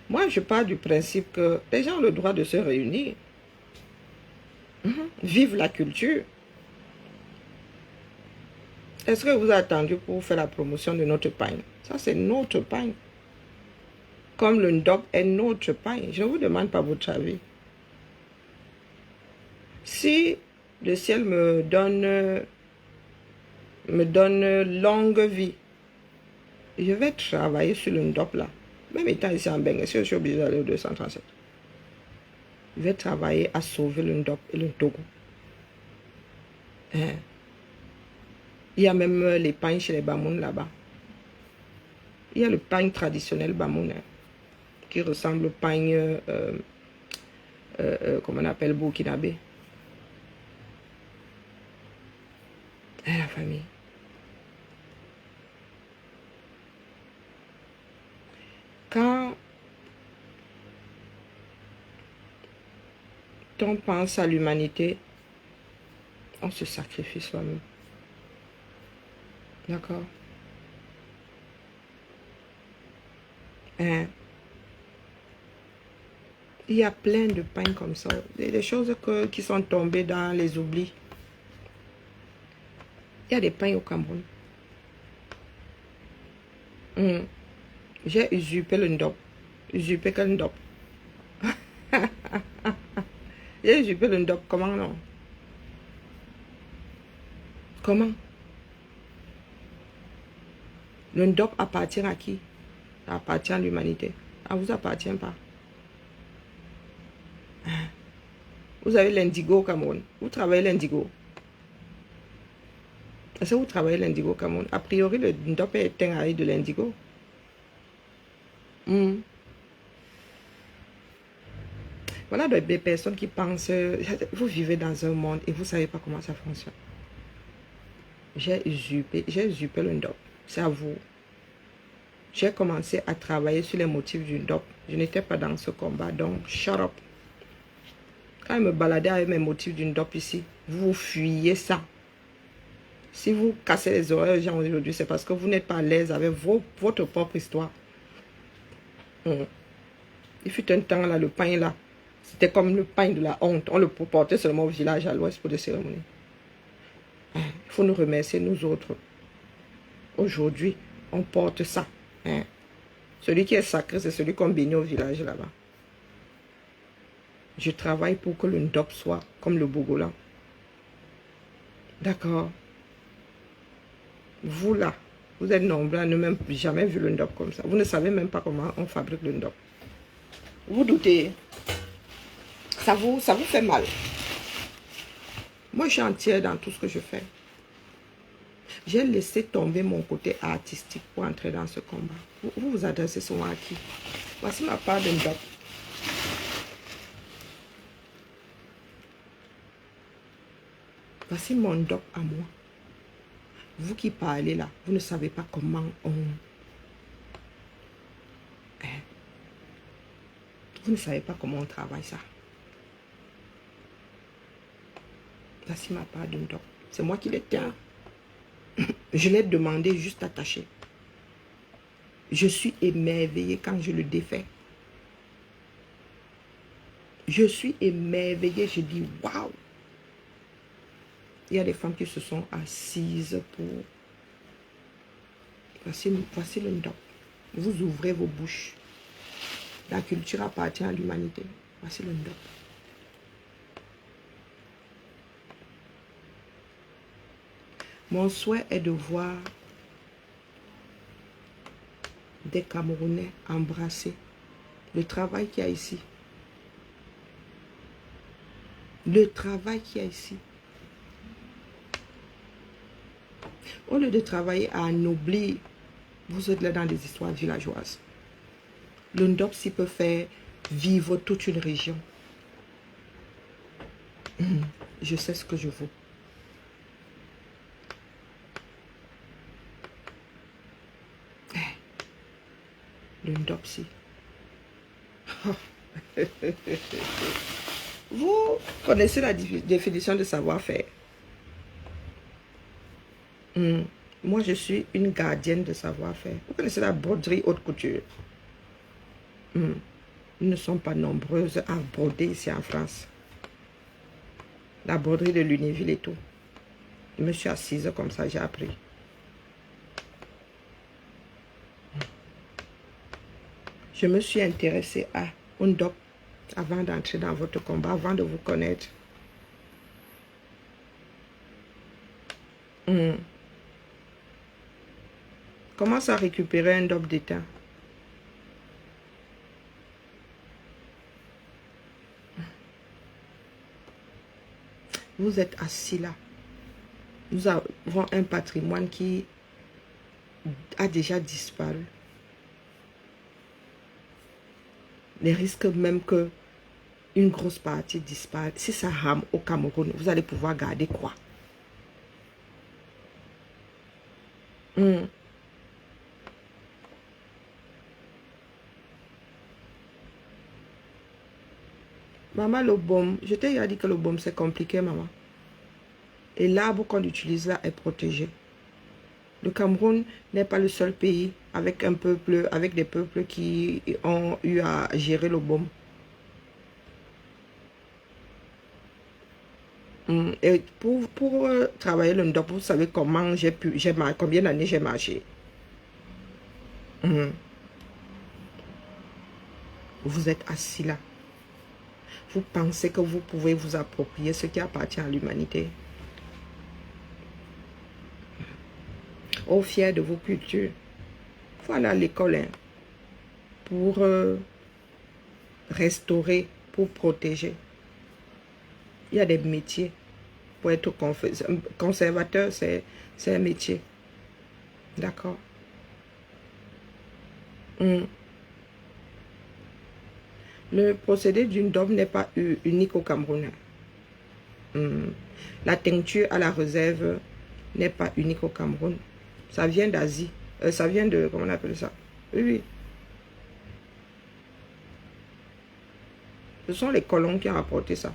Moi, je pars du principe que les gens ont le droit de se réunir. Vive la culture. Est-ce que vous avez attendu pour faire la promotion de notre pain? Ça, c'est notre pain. Comme le ndop est notre pain. Je ne vous demande pas votre avis. Si le ciel me donne longue vie, je vais travailler sur le ndop là. Même étant ici en Bengue, je suis obligé d'aller au 237. Je vais travailler à sauver le ndop et le Togo. Il y a même les pains chez les Bamoun là-bas. Il y a le pain traditionnel Bamoun qui ressemble au pain, comment on appelle, burkinabé. Et la famille. Quand on pense à l'humanité, on se sacrifie soi-même. D'accord? Il y a plein de pains comme ça. Des choses qui sont tombées dans les oublis. Il y a des pains au Cameroun. J'ai usurpé le ndop. Usurpé quel ndop? J'ai usurpé le ndop. Comment non? Comment? Le ndop appartient à qui? Ça appartient à l'humanité. Ça ne vous appartient pas. Vous avez l'indigo au Cameroun. Vous travaillez l'indigo. Est-ce que vous travaillez l'indigo au Cameroun? A priori, le ndop est éteint avec de l'indigo. Voilà des personnes qui pensent, vous vivez dans un monde et vous ne savez pas comment ça fonctionne. J'ai usurpé le ndop. C'est à vous. J'ai commencé à travailler sur les motifs du DOP. Je n'étais pas dans ce combat, donc shut up. Quand je me baladais avec mes motifs d'une DOP ici, vous fuyez ça. Si vous cassez les oreilles aux gens aujourd'hui, c'est parce que vous n'êtes pas à l'aise avec votre propre histoire. Il fut un temps là, le pain là, c'était comme le pain de la honte. On le portait seulement au village à l'ouest pour des cérémonies. Il faut nous remercier nous autres. Aujourd'hui, on porte ça. Celui qui est sacré, c'est celui qu'on bénit au village là-bas. Je travaille pour que le Ndop soit comme le Bogolan. D'accord. Vous là, vous êtes nombreux à ne même jamais vu le Ndop comme ça. Vous ne savez même pas comment on fabrique le Ndop. Vous doutez. Ça vous fait mal. Moi, je suis entière dans tout ce que je fais. J'ai laissé tomber mon côté artistique pour entrer dans ce combat. Vous vous adressez souvent à qui? Voici ma part de Ndop. Voici mon Ndop à moi. Vous qui parlez là, vous ne savez pas comment on... Vous ne savez pas comment on travaille ça. Voici ma part de Ndop. C'est moi qui l'ai tiens. Je l'ai demandé juste attaché. Je suis émerveillée quand je le défais. Je suis émerveillée. Je dis waouh. Il y a des femmes qui se sont assises pour... Voici le Ndop. Vous ouvrez vos bouches. La culture appartient à l'humanité. Voici le Ndop. Mon souhait est de voir des Camerounais embrasser le travail qu'il y a ici. Le travail qu'il y a ici. Au lieu de travailler à ennoblir, vous êtes là dans des histoires villageoises. Le Ndop s'y peut faire vivre toute une région. Je sais ce que je vaux. Le Ndopsi. Vous connaissez la définition de savoir-faire. Moi, je suis une gardienne de savoir-faire. Vous connaissez la broderie haute couture. Nous ne sommes pas nombreuses à broder ici en France. La broderie de Lunéville et tout. Je me suis assise comme ça, j'ai appris. Je me suis intéressée à Ndop avant d'entrer dans votre combat, avant de vous connaître. Comment ça récupérer un Ndop d'état? Vous êtes assis là. Nous avons un patrimoine qui a déjà disparu. Les risques même que une grosse partie disparaisse. Si ça rame au Cameroun, vous allez pouvoir garder quoi? Maman, le baume, je t'ai déjà dit que le baume c'est compliqué, maman. Et l'arbre qu'on utilise là est protégé. Le Cameroun n'est pas le seul pays avec un peuple, avec des peuples qui ont eu à gérer le baume. Et pour travailler le Ndop, vous savez comment combien d'années j'ai marché. Vous êtes assis là. Vous pensez que vous pouvez vous approprier ce qui appartient à l'humanité. Oh, fier de vos cultures. Voilà l'école hein, pour restaurer, pour protéger. Il y a des métiers. Pour être conservateur, c'est un métier. D'accord. Le procédé d'une Ndop n'est pas unique au Cameroun. La teinture à la réserve n'est pas unique au Cameroun. Ça vient d'Asie. Ça vient de, comment on appelle ça? Oui, oui. Ce sont les colons qui ont apporté ça.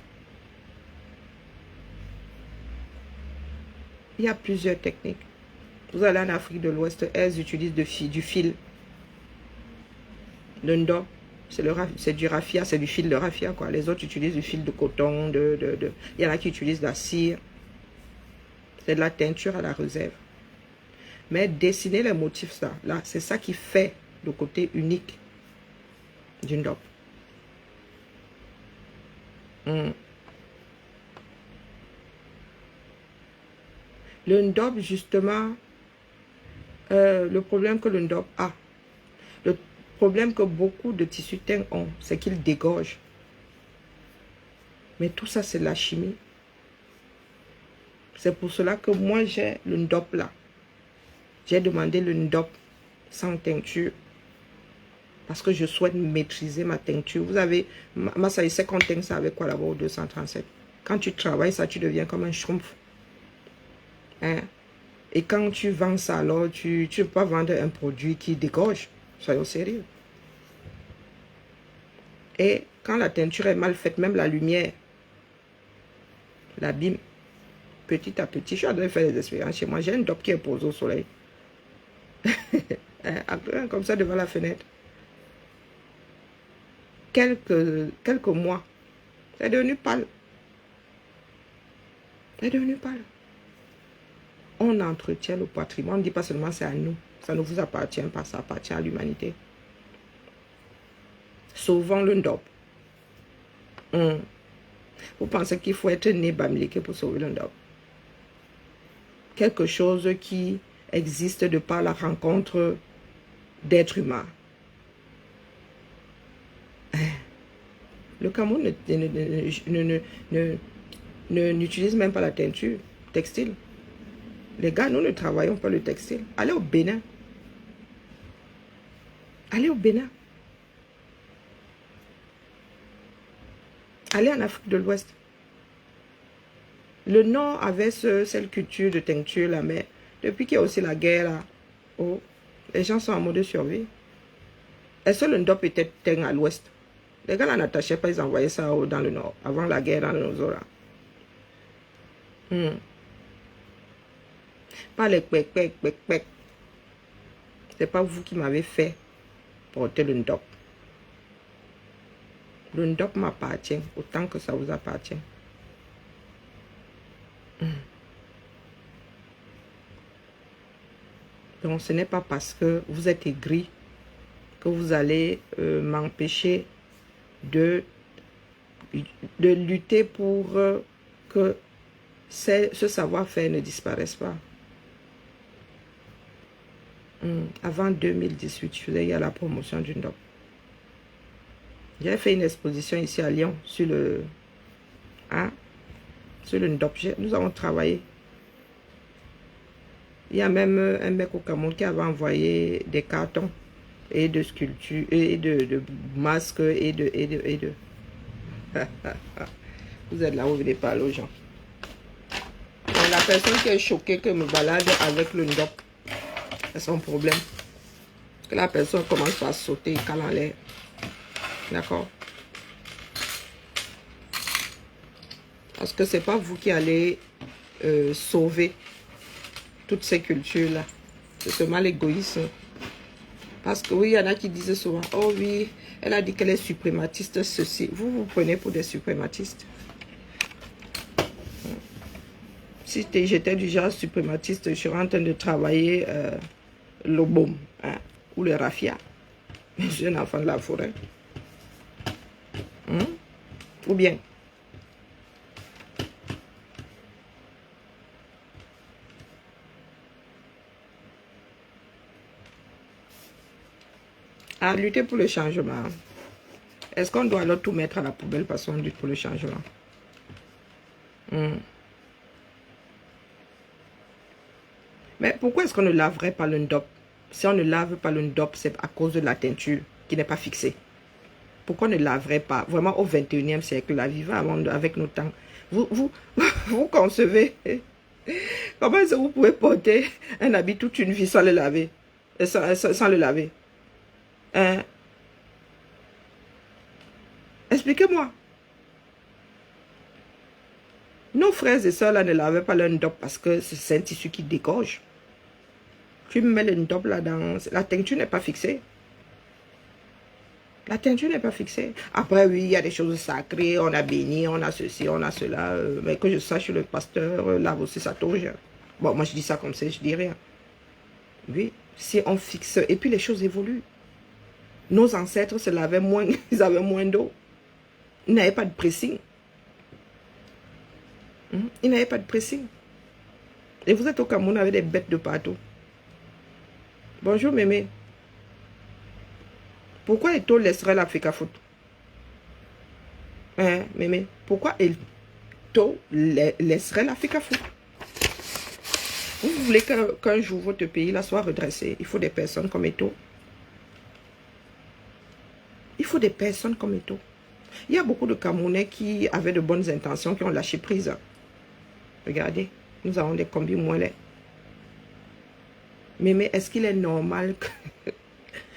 Il y a plusieurs techniques. Vous allez en Afrique de l'Ouest, elles utilisent du fil. Le ndop, c'est du raffia, c'est du fil de raffia, quoi. Les autres utilisent du fil de coton, il y en a qui utilisent la cire. C'est de la teinture à la réserve. Mais dessiner les motifs, ça, là, c'est ça qui fait le côté unique du ndop. Le ndop, justement, le problème que le ndop a, le problème que beaucoup de tissus teints ont, c'est qu'ils dégorgent. Mais tout ça, c'est de la chimie. C'est pour cela que moi, j'ai le ndop là. J'ai demandé le ndop sans teinture. Parce que je souhaite maîtriser ma teinture. Vous avez, Massa, il sait qu'on teint ça avec quoi là-bas au 237. Quand tu travailles ça, tu deviens comme un schtroumpf. Hein? Et quand tu vends ça, alors tu ne peux pas vendre un produit qui dégorge. Soyons sérieux. Et quand la teinture est mal faite, même la lumière l'abîme. Petit à petit, je suis en train de faire des expériences chez moi. J'ai un ndop qui est posé au soleil. Comme ça devant la fenêtre. Quelques mois, c'est devenu pâle. C'est devenu pâle. On entretient le patrimoine. On ne dit pas seulement c'est à nous. Ça ne vous appartient pas, ça appartient à l'humanité. Sauvons le ndop. Vous pensez qu'il faut être né bamléké pour sauver le ndop? Quelque chose qui existe de par la rencontre d'êtres humains. Le Cameroun n'utilise même pas la teinture textile. Les gars, nous ne travaillons pas le textile. Allez au Bénin. Allez au Bénin. Allez en Afrique de l'Ouest. Le Nord avait cette culture de teinture là, mais depuis qu'il y a aussi la guerre là, oh, les gens sont en mode survie. Est-ce que le ndop était teint à l'Ouest? Les gars n'en attachaient pas, ils envoyaient ça dans le Nord, avant la guerre dans le Nord. Pas les pec. C'est pas vous qui m'avez fait porter le ndop. Le ndop m'appartient autant que ça vous appartient. Donc ce n'est pas parce que vous êtes aigri que vous allez m'empêcher de lutter pour que ce savoir-faire ne disparaisse pas. Avant 2018, je faisais la promotion du ndop. J'ai fait une exposition ici à Lyon sur le ndop. Nous avons travaillé. Il y a même un mec au Cameroun qui avait envoyé des cartons et de sculptures et de masques et de. Vous êtes là, vous venez parler aux gens. Donc, la personne qui est choquée que me balade avec le ndop, c'est son problème. Parce que la personne commence par sauter quand en l'air. D'accord? Parce que c'est pas vous qui allez sauver toutes ces cultures-là. C'est seulement l'égoïsme. Parce que oui, il y en a qui disent souvent, oh oui, elle a dit qu'elle est suprématiste, ceci. Vous vous prenez pour des suprématistes. Si j'étais du genre suprématiste, je serais en train de travailler le baume ou le raffia. Je suis un enfant de la forêt. Ou bien. À lutter pour le changement. Est-ce qu'on doit alors tout mettre à la poubelle parce qu'on lutte pour le changement? Mais pourquoi est-ce qu'on ne laverait pas le ndop? Si on ne lave pas le ndop, c'est à cause de la teinture qui n'est pas fixée. Pourquoi on ne laverait pas? Vraiment au 21e siècle, la vivant avec nos temps. Vous concevez comment est-ce que vous pouvez porter un habit toute une vie sans le laver? Sans le laver? Hein? Expliquez-moi. Nos frères et sœurs là ne lavaient pas leur ndop parce que c'est un tissu qui dégorge. Tu mets le ndop là dans... La teinture n'est pas fixée. La teinture n'est pas fixée. Après, oui, il y a des choses sacrées. On a béni, on a ceci, on a cela. Mais que je sache, le pasteur lave aussi sa toge. Bon, moi je dis ça comme ça, je dis rien. Oui, si on fixe... Et puis les choses évoluent. Nos ancêtres se lavaient moins, ils avaient moins d'eau. Ils n'avaient pas de pressing. Ils n'avaient pas de pressing. Et vous êtes au Cameroun avec des bêtes de partout. Bonjour mémé. Pourquoi Eto laisserait l'Africa foot? Hein, mémé? Pourquoi Eto laisserait l'Africa foot? Vous voulez qu'un jour votre pays là soit redressé? Il faut des personnes comme Eto. Il faut des personnes comme Eto. Il y a beaucoup de Camerounais qui avaient de bonnes intentions, qui ont lâché prise. Regardez, nous avons des combis moins laids. Mais est-ce qu'il est normal que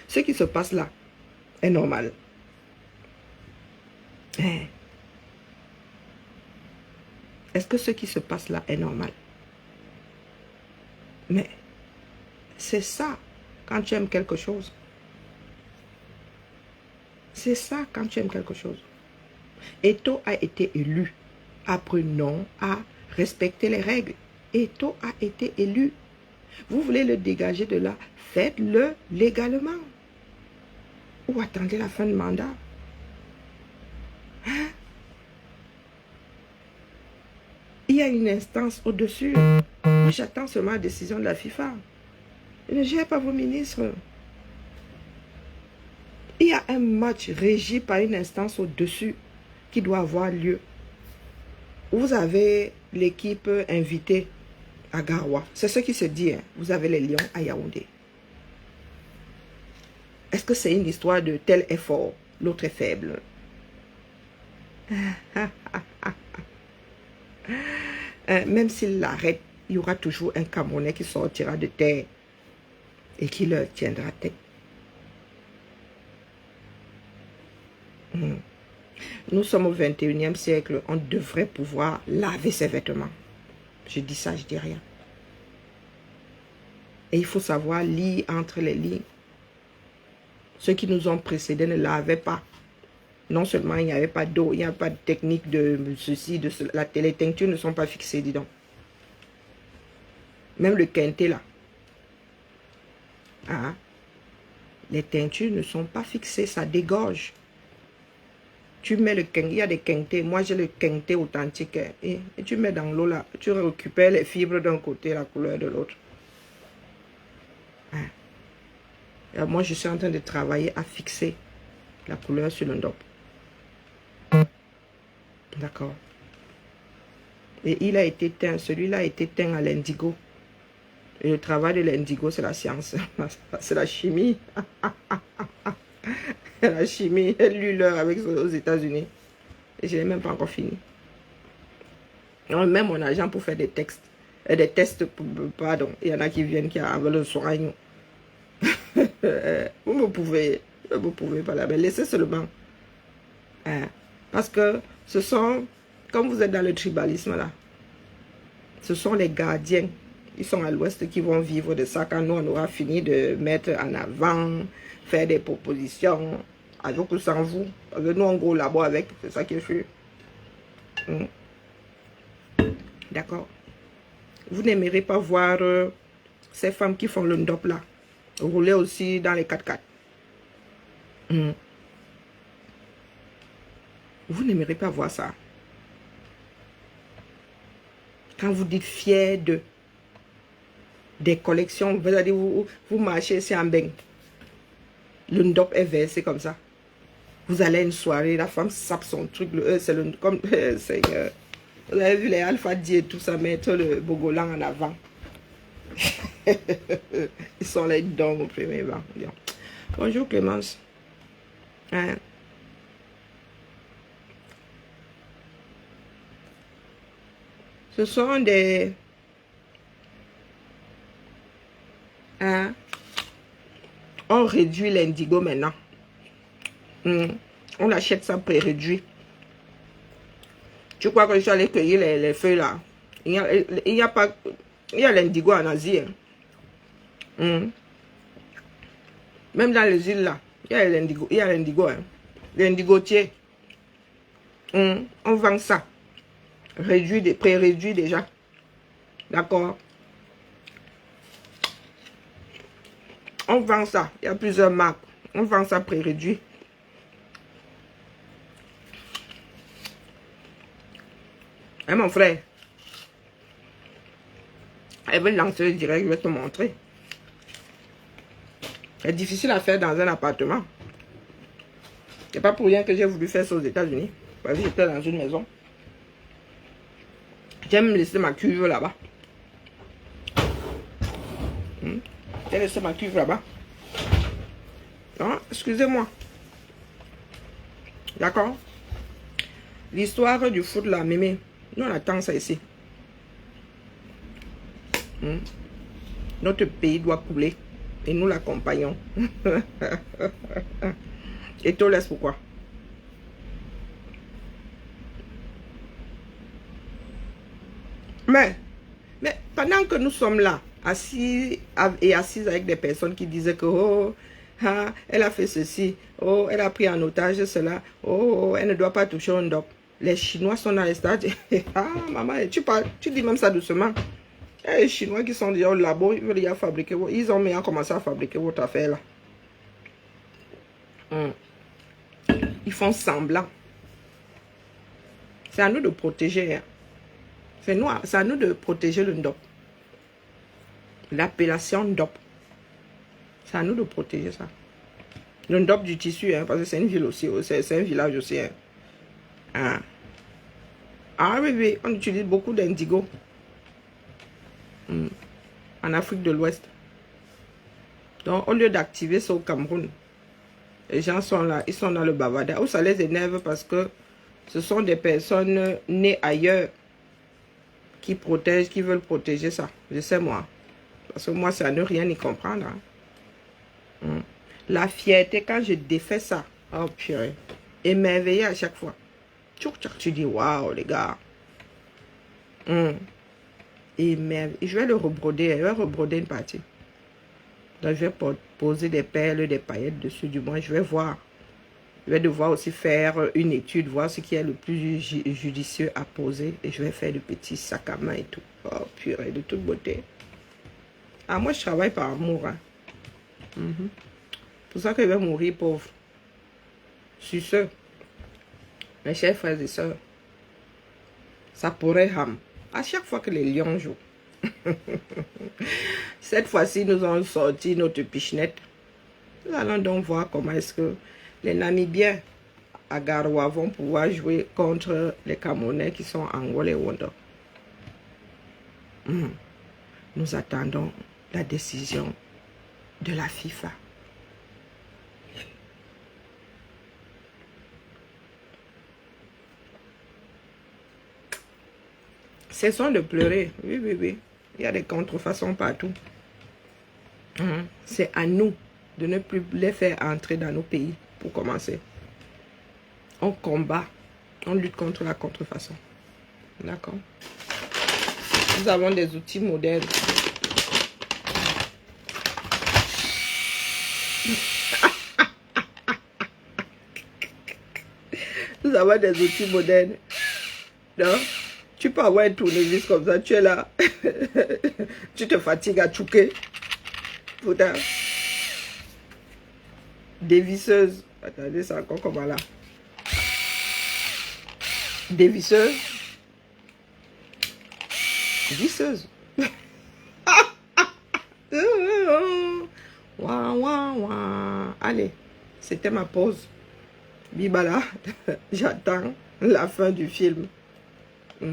ce qui se passe là est normal? Est-ce que ce qui se passe là est normal? Mais c'est ça quand tu aimes quelque chose. C'est ça quand tu aimes quelque chose. Eto a été élu. Apprenons à respecter les règles. Eto a été élu. Vous voulez le dégager de là, faites-le légalement. Ou attendez la fin du mandat. Hein? Il y a une instance au-dessus. J'attends seulement la décision de la FIFA. Ne gère pas vos ministres. Il y a un match régi par une instance au-dessus qui doit avoir lieu. Vous avez l'équipe invitée à Garoua. C'est ce qui se dit. Hein. Vous avez les Lions à Yaoundé. Est-ce que c'est une histoire de tel est fort, l'autre est faible? Même s'il l'arrête, il y aura toujours un Camerounais qui sortira de terre et qui leur tiendra tête. Nous sommes au 21e siècle. On devrait pouvoir laver ses vêtements. Je dis ça, je dis rien. Et il faut savoir lire entre les lignes. Ceux qui nous ont précédés ne lavaient pas. Non seulement il n'y avait pas d'eau, il n'y a pas de technique de ceci, de cela. Les teintures ne sont pas fixées, dis donc. Même le quintet là. Ah, les teintures ne sont pas fixées, ça dégorge. Tu mets le quintet, il y a des quintets. Moi, j'ai le quintet authentique. Et tu mets dans l'eau là, tu récupères les fibres d'un côté, la couleur de l'autre. Ah. Moi, je suis en train de travailler à fixer la couleur sur le ndop. D'accord. Et il a été teint, celui-là a été teint à l'indigo. Et le travail de l'indigo, c'est la science. C'est la chimie. La chimie, elle lui l'heure avec aux États-Unis. Et je n'ai même pas encore fini. On met mon argent pour faire des textes. Des tests, pardon. Il y en a qui viennent, qui avaient le soin. Vous pouvez pas la, mais laissez seulement. Parce que ce sont, comme vous êtes dans le tribalisme là, ce sont les gardiens. Ils sont à l'ouest qui vont vivre de ça quand nous on aura fini de mettre en avant, faire des propositions, avec ou sans vous. Parce que nous on go là-bas avec, c'est ça qui est fait. D'accord. Vous n'aimerez pas voir ces femmes qui font le ndop là, rouler aussi dans les 4x4. Vous n'aimerez pas voir ça. Quand vous dites fier de des collections, vous allez vous marchez ici en bain. Le ndop est versé comme ça. Vous allez à une soirée, la femme sape son truc, c'est le comme Seigneur. Vous avez vu les Alpha Di et tout ça, mettre le Bogolan en avant. Ils sont les dons au premier banc. Bonjour Clémence. Hein? Ce sont des... Hein? On On réduit l'indigo maintenant. On achète ça pré-réduit. Tu crois que je suis allé cueillir les feuilles là? Il y a l'indigo en Asie. Hein. Même dans les îles là, il y a l'indigo. Il y a l'indigo. Hein. L'indigotier. On vend ça. Réduit, pré-réduit déjà. D'accord? On vend ça. Il y a plusieurs marques. On vend ça pré-réduit. Hein, mon frère? Elle veut lancer le direct, je vais te montrer. C'est difficile à faire dans un appartement. C'est pas pour rien que j'ai voulu faire ça aux États-Unis. Parce que j'étais dans une maison. J'aime laisser ma cuve là-bas. J'ai laissé ma cuve là-bas. Non, excusez-moi. D'accord? L'histoire du foot là, mémé. Nous on attend ça ici. Notre pays doit couler. Et nous l'accompagnons. Et toi, laisse pourquoi? Mais pendant que nous sommes là, assis et assises avec des personnes qui disaient que oh, ah, elle a fait ceci, oh, elle a pris en otage cela, oh, elle ne doit pas toucher un dope. Les Chinois sont dans les stades. Ah, maman, tu dis même ça doucement. Les Chinois qui sont déjà au labo, ils veulent déjà fabriquer, ils ont même commencé à fabriquer votre affaire là. Ils font semblant. C'est à nous de protéger. Hein. C'est à nous de protéger le NDOP. L'appellation NDOP. C'est à nous de protéger ça. Le NDOP du tissu, hein, parce que c'est une ville aussi, c'est un village aussi. Hein. Ah oui, oui, on utilise beaucoup d'indigo. En Afrique de l'Ouest. Donc, au lieu d'activer ça au Cameroun, les gens sont là, ils sont dans le bavardage. Ou ça les énerve parce que ce sont des personnes nées ailleurs qui protègent, qui veulent protéger ça. Je sais moi. Parce que moi, c'est à ne rien y comprendre. Hein. La fierté, quand je défais ça, oh purée, émerveillé à chaque fois. Tu dis, waouh, les gars. Et je vais le rebroder, je vais rebroder une partie. Donc, je vais poser des perles, des paillettes dessus, du moins, je vais voir. Je vais devoir aussi faire une étude, voir ce qui est le plus judicieux à poser. Et je vais faire de petits sacs à main et tout. Oh, purée, de toute beauté. Ah, moi, je travaille par amour. Hein. Pour ça que je vais mourir pauvre. Sur ce, mes chers frères et sœurs, ça pourrait ham. À chaque fois que les lions jouent. Cette fois-ci, nous avons sorti notre pichenette. Nous allons donc voir comment est-ce que les Namibiens à Garoua vont pouvoir jouer contre les Camerounais qui sont en Angola et Rwanda. Nous attendons la décision de la FIFA. Cessons de pleurer. Oui, oui, oui. Il y a des contrefaçons partout. C'est à nous de ne plus les faire entrer dans nos pays pour commencer. On combat, on lutte contre la contrefaçon. D'accord? Nous avons des outils modernes. Nous avons des outils modernes. Non? Tu peux avoir un tournevis comme ça, tu es là. Tu te fatigues à chouquer. Putain. Dévisseuse. Attendez, c'est encore comment là. Dévisseuse. Visseuse. Ouah, ouah, ouah. Allez, c'était ma pause. Bibala, j'attends la fin du film.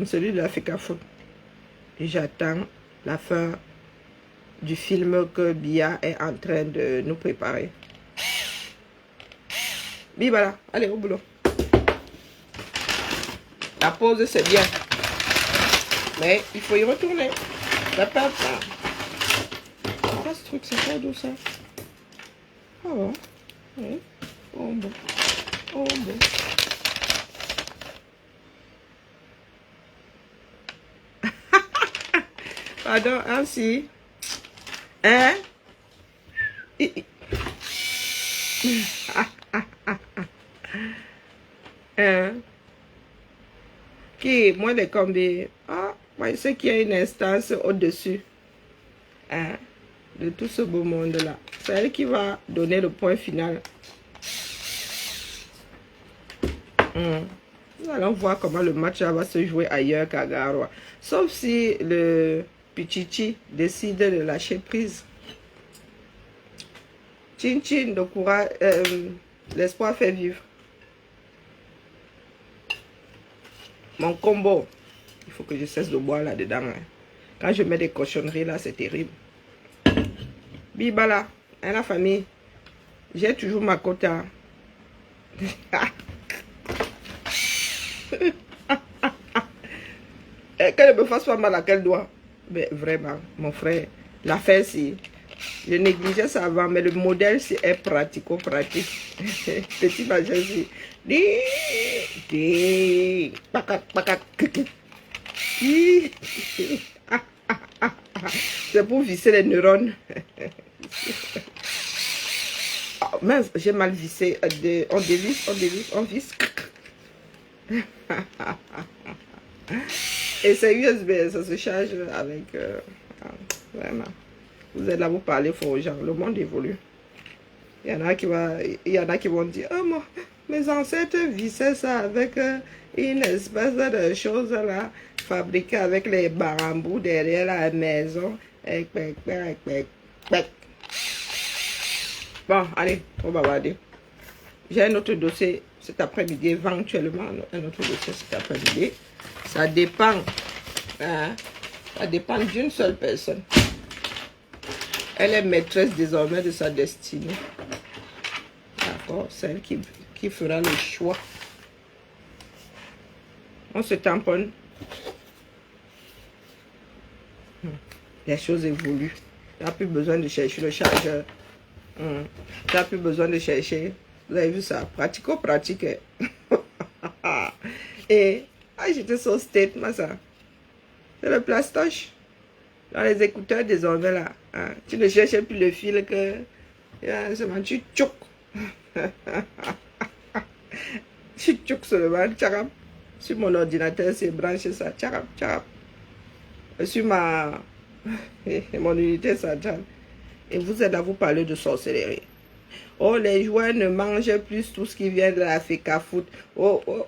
Celui de l'Africa Foot. J'attends la fin du film que Bia est en train de nous préparer. Bibala, allez au boulot. La pause c'est bien. Mais il faut y retourner. Ça perd ça. Quoi ce truc, c'est pas d'où ça? Oh bon. Oui. Oh bon. Oh bon. Pardon, ainsi. Hein? Hein? Qui, moi, les combien? Ah, moi, je sais qu'il y a une instance au-dessus. Hein? De tout ce beau monde-là. C'est elle qui va donner le point final. Nous allons voir comment le match va se jouer ailleurs qu'à Garoua. Sauf si le Pichichi décide de lâcher prise. Chin chin, le courage, l'espoir fait vivre. Mon combo, il faut que je cesse de boire là-dedans. Hein. Quand je mets des cochonneries là, c'est terrible. Bibala, hein, la famille, j'ai toujours ma quota. Qu'elle ne me fasse pas mal à quel doigt. Mais vraiment, mon frère, l'affaire c'est... Je négligeais ça avant, mais le modèle est pratico-pratique. Petit machin, c'est pour visser les neurones. Oh, mince, j'ai mal vissé. On dévisse, on visse. Et c'est USB, ça se charge avec... vraiment. Vous êtes là, vous parlez fort aux gens. Le monde évolue. Il y en a qui vont dire, oh, moi, mes ancêtres vissaient ça avec une espèce de chose là, fabriquée avec les bambous derrière la maison. Bon, allez, on va bavarder. J'ai un autre dossier cet après-midi, éventuellement, un autre dossier cet après-midi. Ça dépend, hein, ça dépend d'une seule personne. Elle est maîtresse désormais de sa destinée. D'accord, celle qui fera le choix. On se tamponne. Les choses évoluent. Tu n'as plus besoin de chercher le chargeur. Tu n'as plus besoin de chercher. Vous avez vu ça? Pratico-pratique. Et j'étais so state, moi ça. C'est le plastoche. Dans les écouteurs désormais là. Hein, tu ne cherches plus le fil que... seulement tu tchouk. Tu tchouk seulement. Tchakap. Sur mon ordinateur, c'est branché ça. Tchakap, tchakap. Sur mon unité centrale. Et vous êtes là, vous parlez de sorcellerie. Oh, les joueurs ne mangent plus tout ce qui vient de la FECA foot. Oh, oh.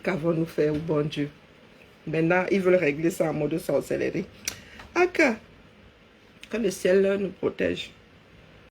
Qu'avons-nous fait, oh bon Dieu? Maintenant, ils veulent régler ça en mode sorcellerie. Que le ciel nous protège.